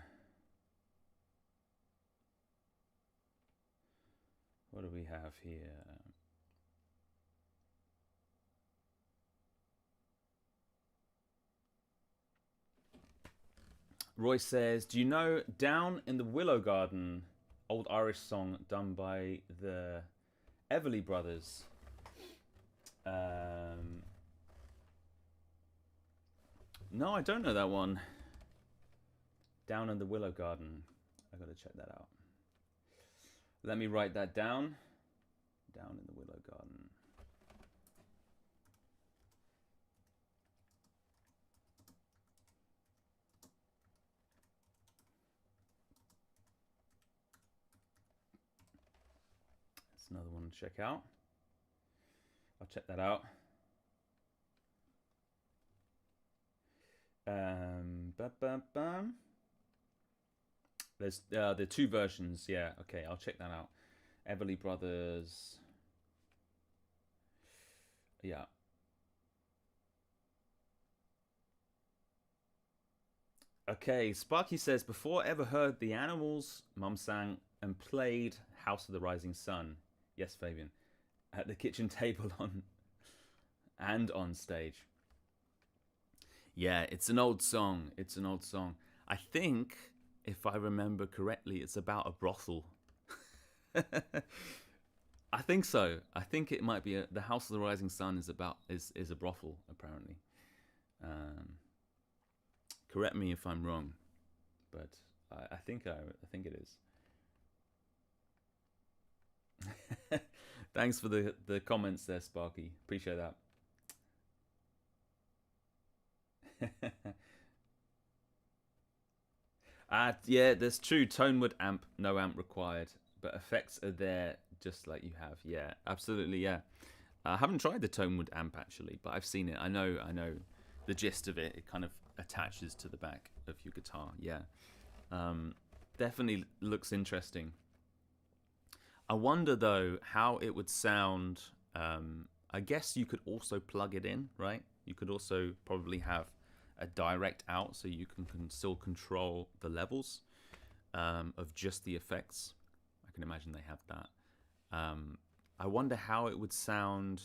What do we have here? Roy says, do you know Down in the Willow Garden, old Irish song done by the Everly Brothers? No, I don't know that one. Down in the Willow Garden. I gotta check that out. Let me write that down. Down in the Willow Garden. That's another one to check out. I'll check that out. There's there are two versions. Yeah, okay, I'll check that out. Everly Brothers. Yeah. Okay, Sparky says, before I ever heard The Animals, Mum sang and played House of the Rising Sun. Yes, Fabian. At the kitchen table on stage. Yeah, it's an old song. It's an old song. I think, if I remember correctly, it's about a brothel. I think so. I think it might be the House of the Rising Sun is a brothel, apparently. Correct me if I'm wrong, but I think it is. Thanks for the comments there, Sparky. Appreciate that. Yeah, that's true. Tonewood amp, no amp required, but effects are there just like you have. Yeah, absolutely. Yeah, I haven't tried the Tonewood amp actually, but I've seen it. I know the gist of it. It kind of attaches to the back of your guitar. Yeah, definitely looks interesting. I wonder though how it would sound. I guess you could also plug it in, right? You could also probably have a direct out, so you can still control the levels of just the effects. I can imagine they have that. I wonder how it would sound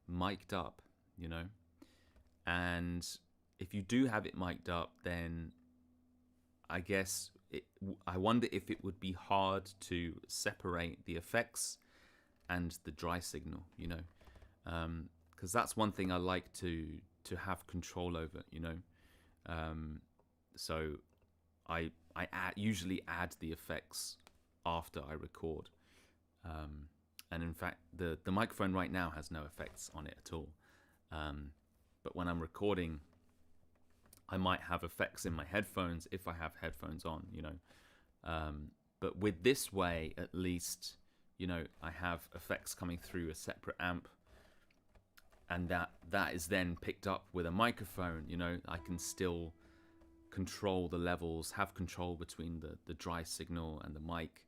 mic'd up, you know? And if you do have it mic'd up, then I guess I wonder if it would be hard to separate the effects and the dry signal, you know? Because that's one thing I like to have control over, you know. So I usually add the effects after I record, and in fact the microphone right now has no effects on it at all. But when I'm recording, I might have effects in my headphones if I have headphones on, you know. But with this way, at least, you know, I have effects coming through a separate amp. And that is then picked up with a microphone, you know. I can still control the levels, have control between the dry signal and the mic,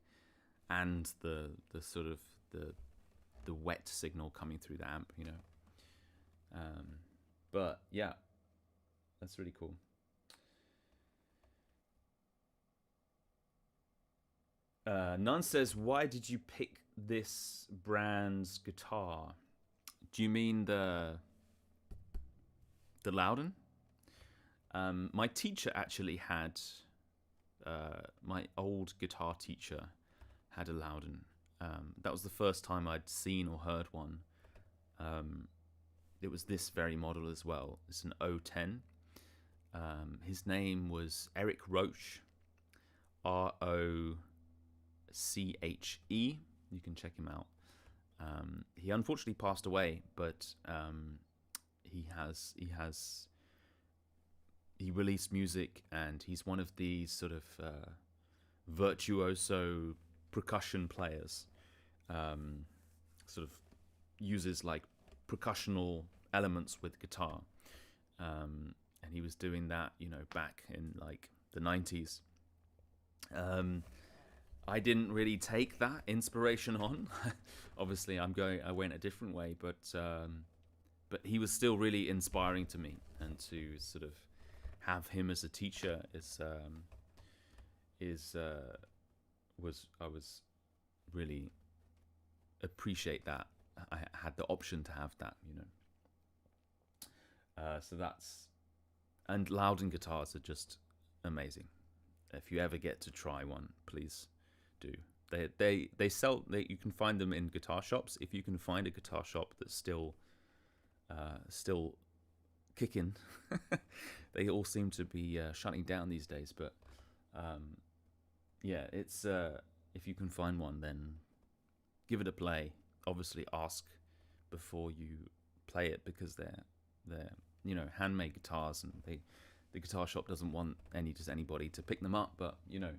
and the sort of the wet signal coming through the amp, you know. But yeah, that's really cool. None says, why did you pick this brand's guitar? Do you mean the Loudon? My teacher actually had, my old guitar teacher had a Loudon. That was the first time I'd seen or heard one. It was this very model as well. It's an 010. His name was Eric Roche, Roche. You can check him out. He unfortunately passed away, but he released music, and he's one of these sort of virtuoso percussion players. Sort of uses like percussional elements with guitar, and he was doing that, you know, back in like the 90s. I didn't really take that inspiration on. Obviously, I went a different way, but he was still really inspiring to me, and to sort of have him as a teacher I was really appreciate that I had the option to have that, you know. So that's, and Loudon guitars are just amazing. If you ever get to try one, please do. They sell, you can find them in guitar shops. If you can find a guitar shop that's still kicking, they all seem to be shutting down these days. But yeah, it's if you can find one, then give it a play. Obviously, ask before you play it, because they're you know, handmade guitars, and the guitar shop doesn't want just anybody to pick them up. But you know,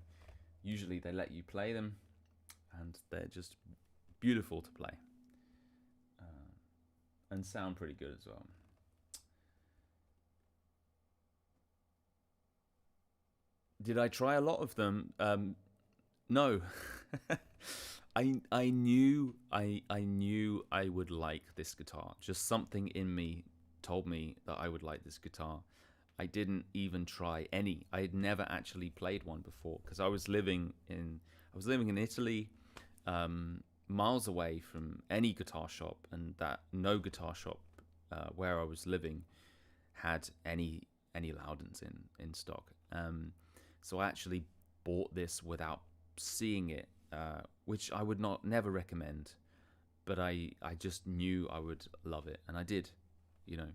usually they let you play them, and they're just beautiful to play, and sound pretty good as well. Did I try a lot of them? No. I knew I would like this guitar. Just something in me told me that I would like this guitar. I didn't even try any. I had never actually played one before, because I was living in Italy, miles away from any guitar shop, and that no guitar shop where I was living had any Loudons in stock. So I actually bought this without seeing it, which I would never recommend, but I just knew I would love it, and I did, you know.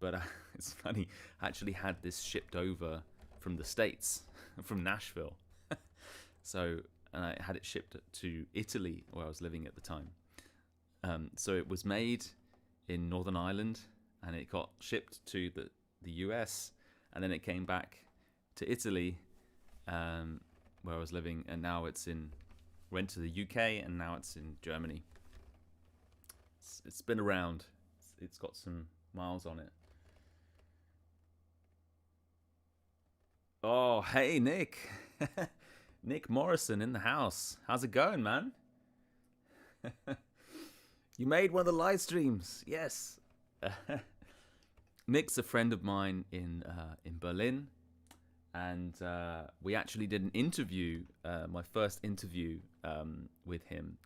But it's funny, I actually had this shipped over from the States, from Nashville. So, and I had it shipped to Italy, where I was living at the time. So it was made in Northern Ireland, and it got shipped to the US, and then it came back to Italy, where I was living, and now went to the UK, and now it's in Germany. It's been around. It's got some miles on it. Oh, hey, Nick. Nick Morrison in the house. How's it going, man? You made one of the live streams. Yes. Nick's a friend of mine in Berlin, and we actually did an interview, my first interview with him,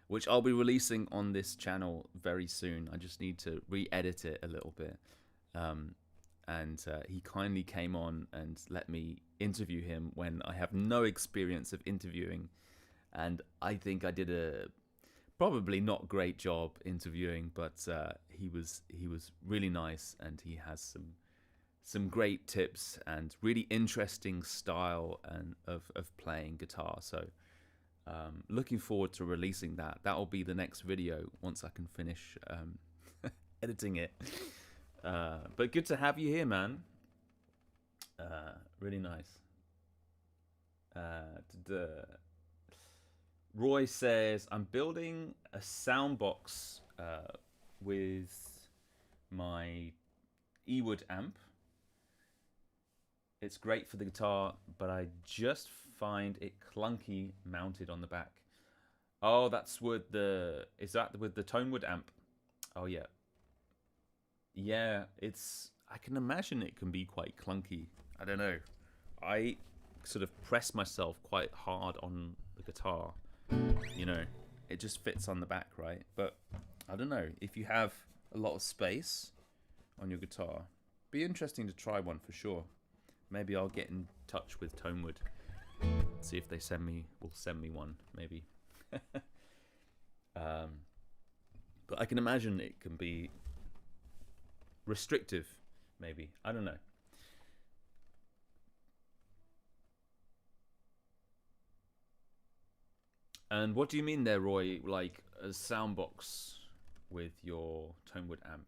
which I'll be releasing on this channel very soon. I just need to re-edit it a little bit. And he kindly came on and let me interview him when I have no experience of interviewing. And I think I did a probably not great job interviewing, but he was really nice, and he has some great tips and really interesting style and of playing guitar. So looking forward to releasing that. That'll be the next video once I can finish editing it. But good to have you here, man. Really nice. Roy says, I'm building a sound box with my Ewood amp. It's great for the guitar, but I just find it clunky mounted on the back. Oh, that's with is that with the Tonewood amp? Oh yeah. Yeah, I can imagine it can be quite clunky. I don't know. I sort of press myself quite hard on the guitar. You know, it just fits on the back, right? But I don't know. If you have a lot of space on your guitar, be interesting to try one for sure. Maybe I'll get in touch with Tonewood. See if they will send me one, maybe. But I can imagine it can be restrictive, maybe. I don't know. And what do you mean there, Roy? Like a sound box with your Tonewood amp?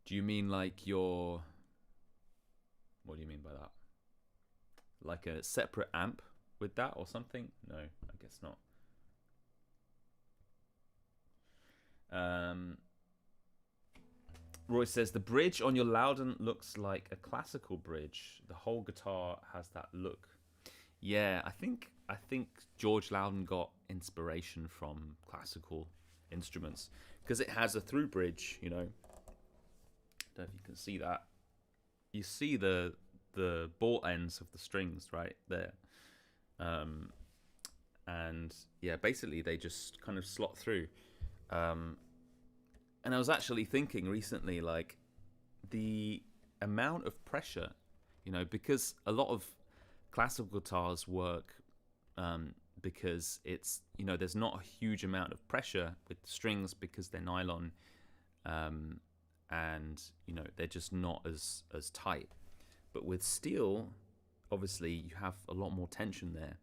Do you mean like your... What do you mean by that? Like a separate amp with that or something? No, I guess not. Roy says, the bridge on your Loudon looks like a classical bridge. The whole guitar has that look. Yeah, I think George Loudon got inspiration from classical instruments, because it has a through bridge, you know. don't know if you can see that. You see the ball ends of the strings right there. And yeah, basically they just kind of slot through. And I was actually thinking recently, like, the amount of pressure, because a lot of classical guitars work because it's, there's not a huge amount of pressure with the strings because they're nylon, and they're just not as tight. But with steel, obviously you have a lot more tension there.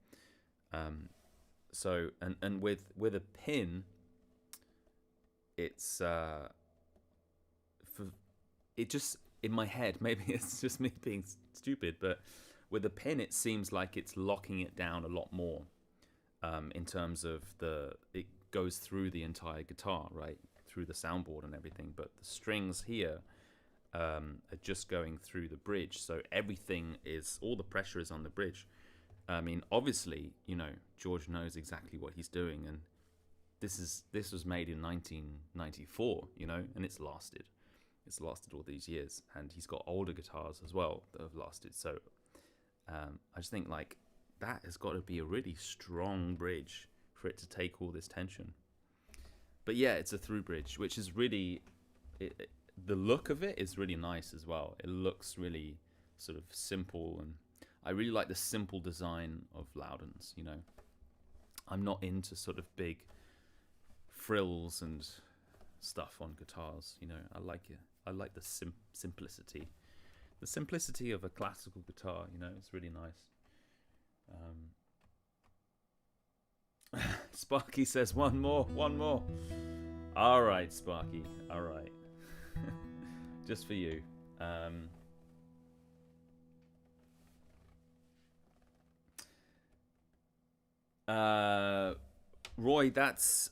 So and with a pin, it's it just, in my head, maybe it's just me being stupid, but with a pin it seems like it's locking it down a lot more, in terms of it goes through the entire guitar, right, through the soundboard and everything. But the strings here are just going through the bridge, so all the pressure is on the bridge. I mean, obviously, George knows exactly what he's doing, and this was made in 1994, and it's lasted all these years, and he's got older guitars as well that have lasted. So I just think, like, that has got to be a really strong bridge for it to take all this tension. But yeah, it's a through bridge, which is really, the look of it is really nice as well. It looks really sort of simple, and I really like the simple design of Loudons. I'm not into sort of big frills and stuff on guitars. I like it. I like the simplicity of a classical guitar. It's really nice. Sparky says one more. All right, Sparky, all right. Just for you. Roy, that's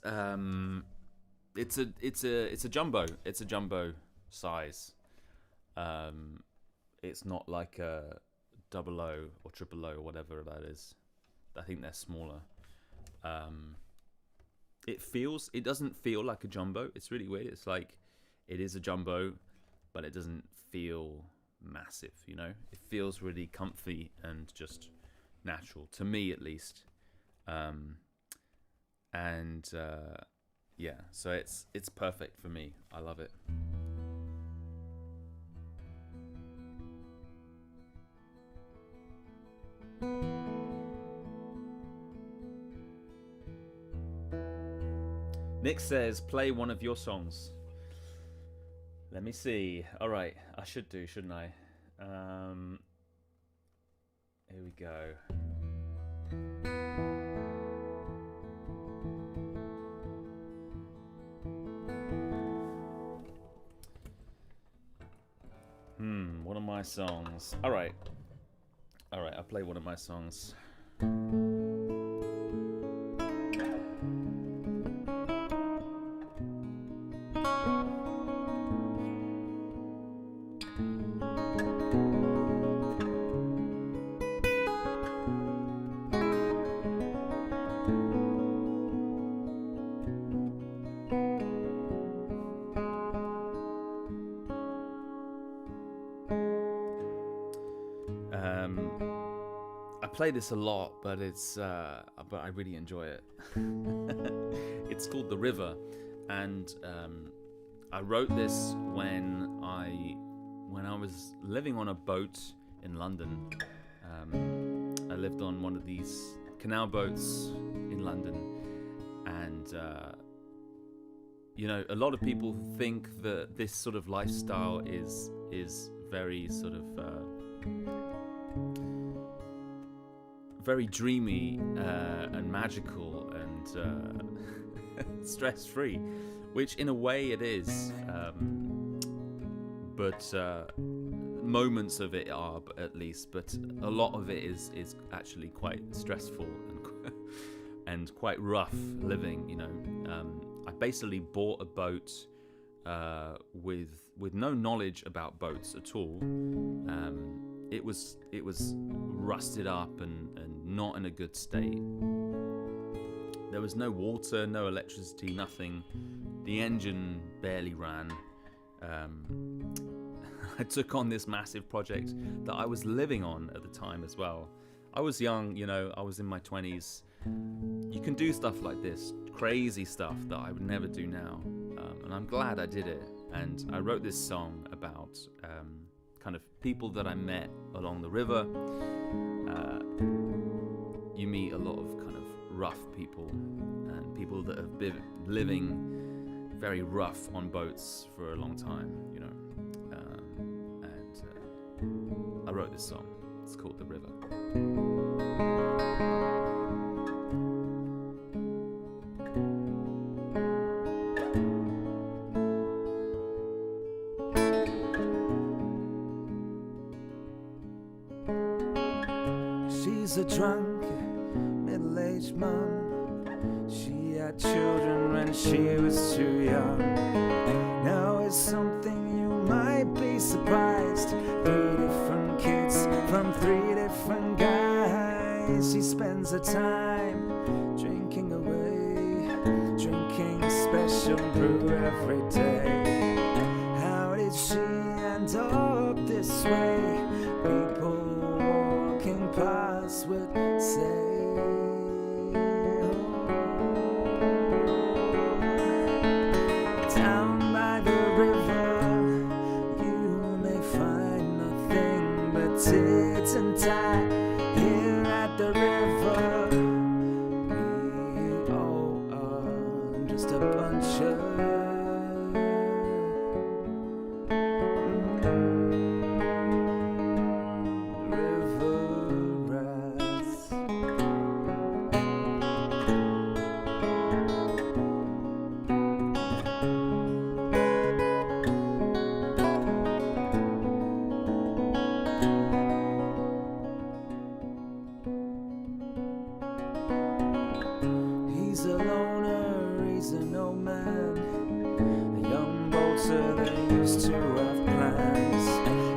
it's a jumbo. It's a jumbo size. It's not like a 00 or 000 or whatever that is. I think they're smaller. It doesn't feel like a jumbo. It's really weird. It's like it is a jumbo, but it doesn't feel massive. It feels really comfy and just natural, to me at least. Yeah, so it's perfect for me. I love it. Nick says, play one of your songs. Let me see. All right, I should do, shouldn't I? Here we go. One of my songs. All right, I'll play one of my songs. I play this a lot, but but I really enjoy it. It's called The River, and I wrote this when I was living on a boat in London. I lived on one of these canal boats in London, and a lot of people think that this sort of lifestyle is very sort of very dreamy and magical and stress-free, which in a way it is, but moments of it are, at least, but a lot of it is actually quite stressful and quite rough living. I basically bought a boat with no knowledge about boats at all. It was rusted up and not in a good state. There was no water, no electricity, nothing. The engine barely ran. I took on this massive project that I was living on at the time as well. I was young, you know, I was in my 20s. You can do stuff like this, crazy stuff that I would never do now. And I'm glad I did it. And I wrote this song about kind of people that I met along the river. You meet a lot of kind of rough people and people that have been living very rough on boats for a long time, you know. I wrote this song. It's called The River. She's a drunk, middle-aged mom. She had children when she was too young. Now it's something you might be surprised. 3 different kids from 3 different guys. She spends her time drinking away, drinking special brew every day. How did she end up this way? People walking past would say, down by the river you may find nothing but tits and tat. Here at the river we all are just a bunch of He's a loner, he's an old man, a young boater that used to have plans.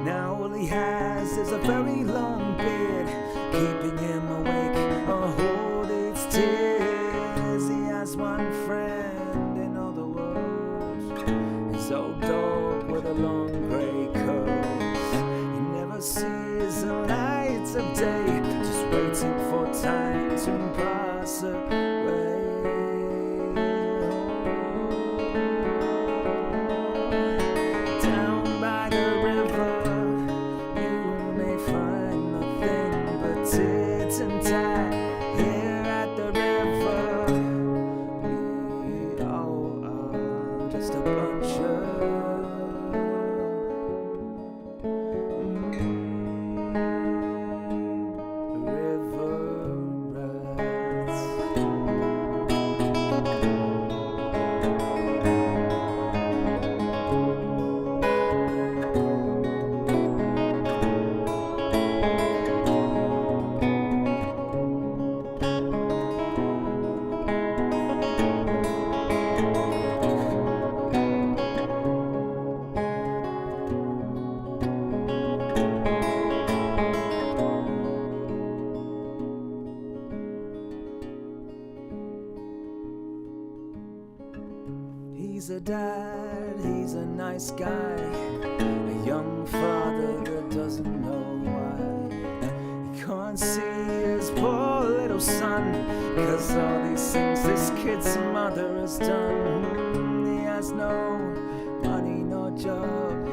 Now all he has is a very long beard, keeping him awake or hold its tears. He has one friend in all the world, his old dog with a long grey coat. He never sees the light of day, just waiting for time to pass away. Down by the river you may find nothing but tits and tat. Here at the river we all are just a bunch of river rats. He's a dad, he's a nice guy, a young father that doesn't know why. He can't see his poor little son, 'cause all these things this kid's mother has done. He has no money, no job,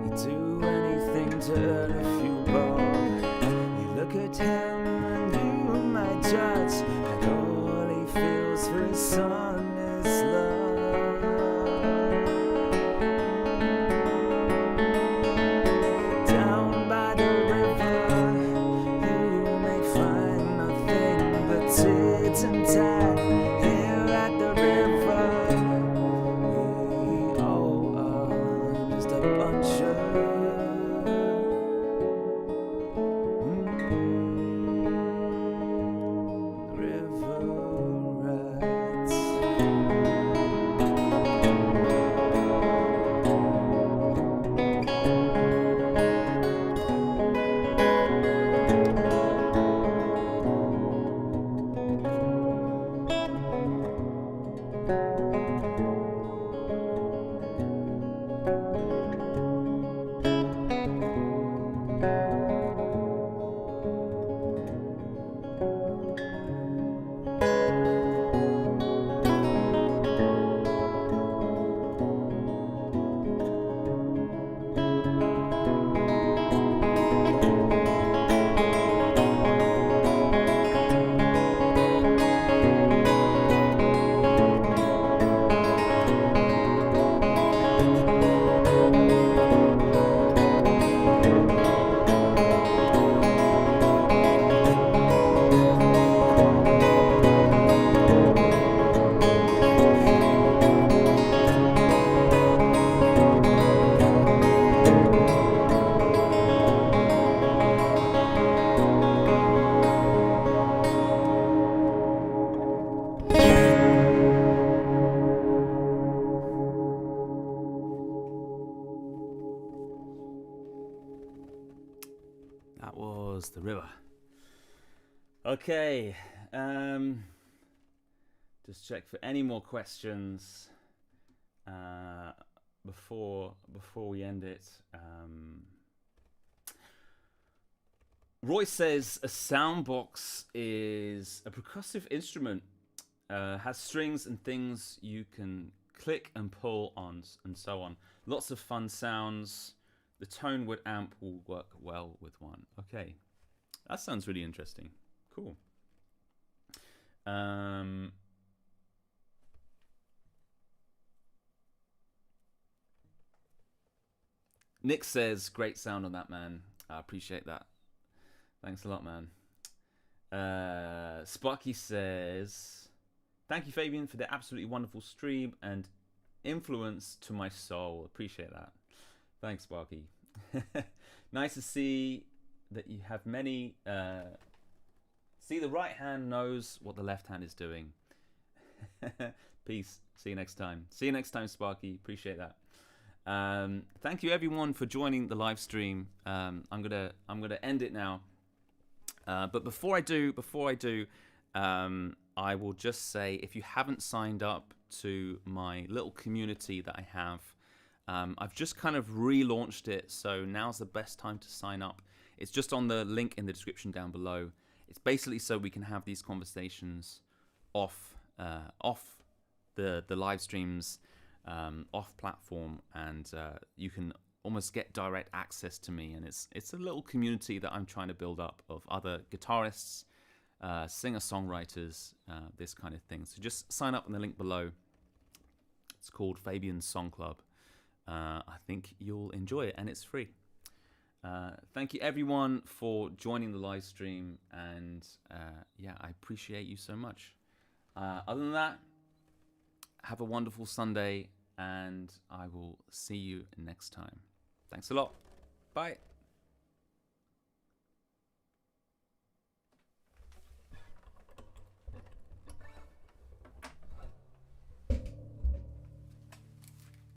he'd do anything to earn a few bob. You look at him and you might judge that all he feels for his son is love. Down by the river you may find nothing but tits and tat. Here at the river we all are just a bunch of That was The River. Okay. Just check for any more questions before we end it. Roy says a soundbox is a percussive instrument, has strings and things you can click and pull on, and so on. Lots of fun sounds. The tone wood amp will work well with one. Okay, that sounds really interesting. Cool. Nick says, great sound on that, man. I appreciate that. Thanks a lot, man. Sparky says, thank you, Fabian, for the absolutely wonderful stream and influence to my soul. Appreciate that. Thanks, Sparky. Nice to see that you have many. See, the right hand knows what the left hand is doing. Peace. See you next time. See you next time, Sparky. Appreciate that. Thank you, everyone, for joining the live stream. I'm gonna end it now. But before I do, I will just say, if you haven't signed up to my little community that I have, I've just kind of relaunched it, so now's the best time to sign up. It's just on the link in the description down below. It's basically so we can have these conversations off the live streams, off platform, and you can almost get direct access to me. And it's a little community that I'm trying to build up of other guitarists, singer-songwriters, this kind of thing. So just sign up on the link below. It's called Fabian's Song Club. I think you'll enjoy it, and it's free. Thank you, everyone, for joining the live stream, and yeah, I appreciate you so much. Other than that, have a wonderful Sunday, and I will see you next time. Thanks a lot. Bye.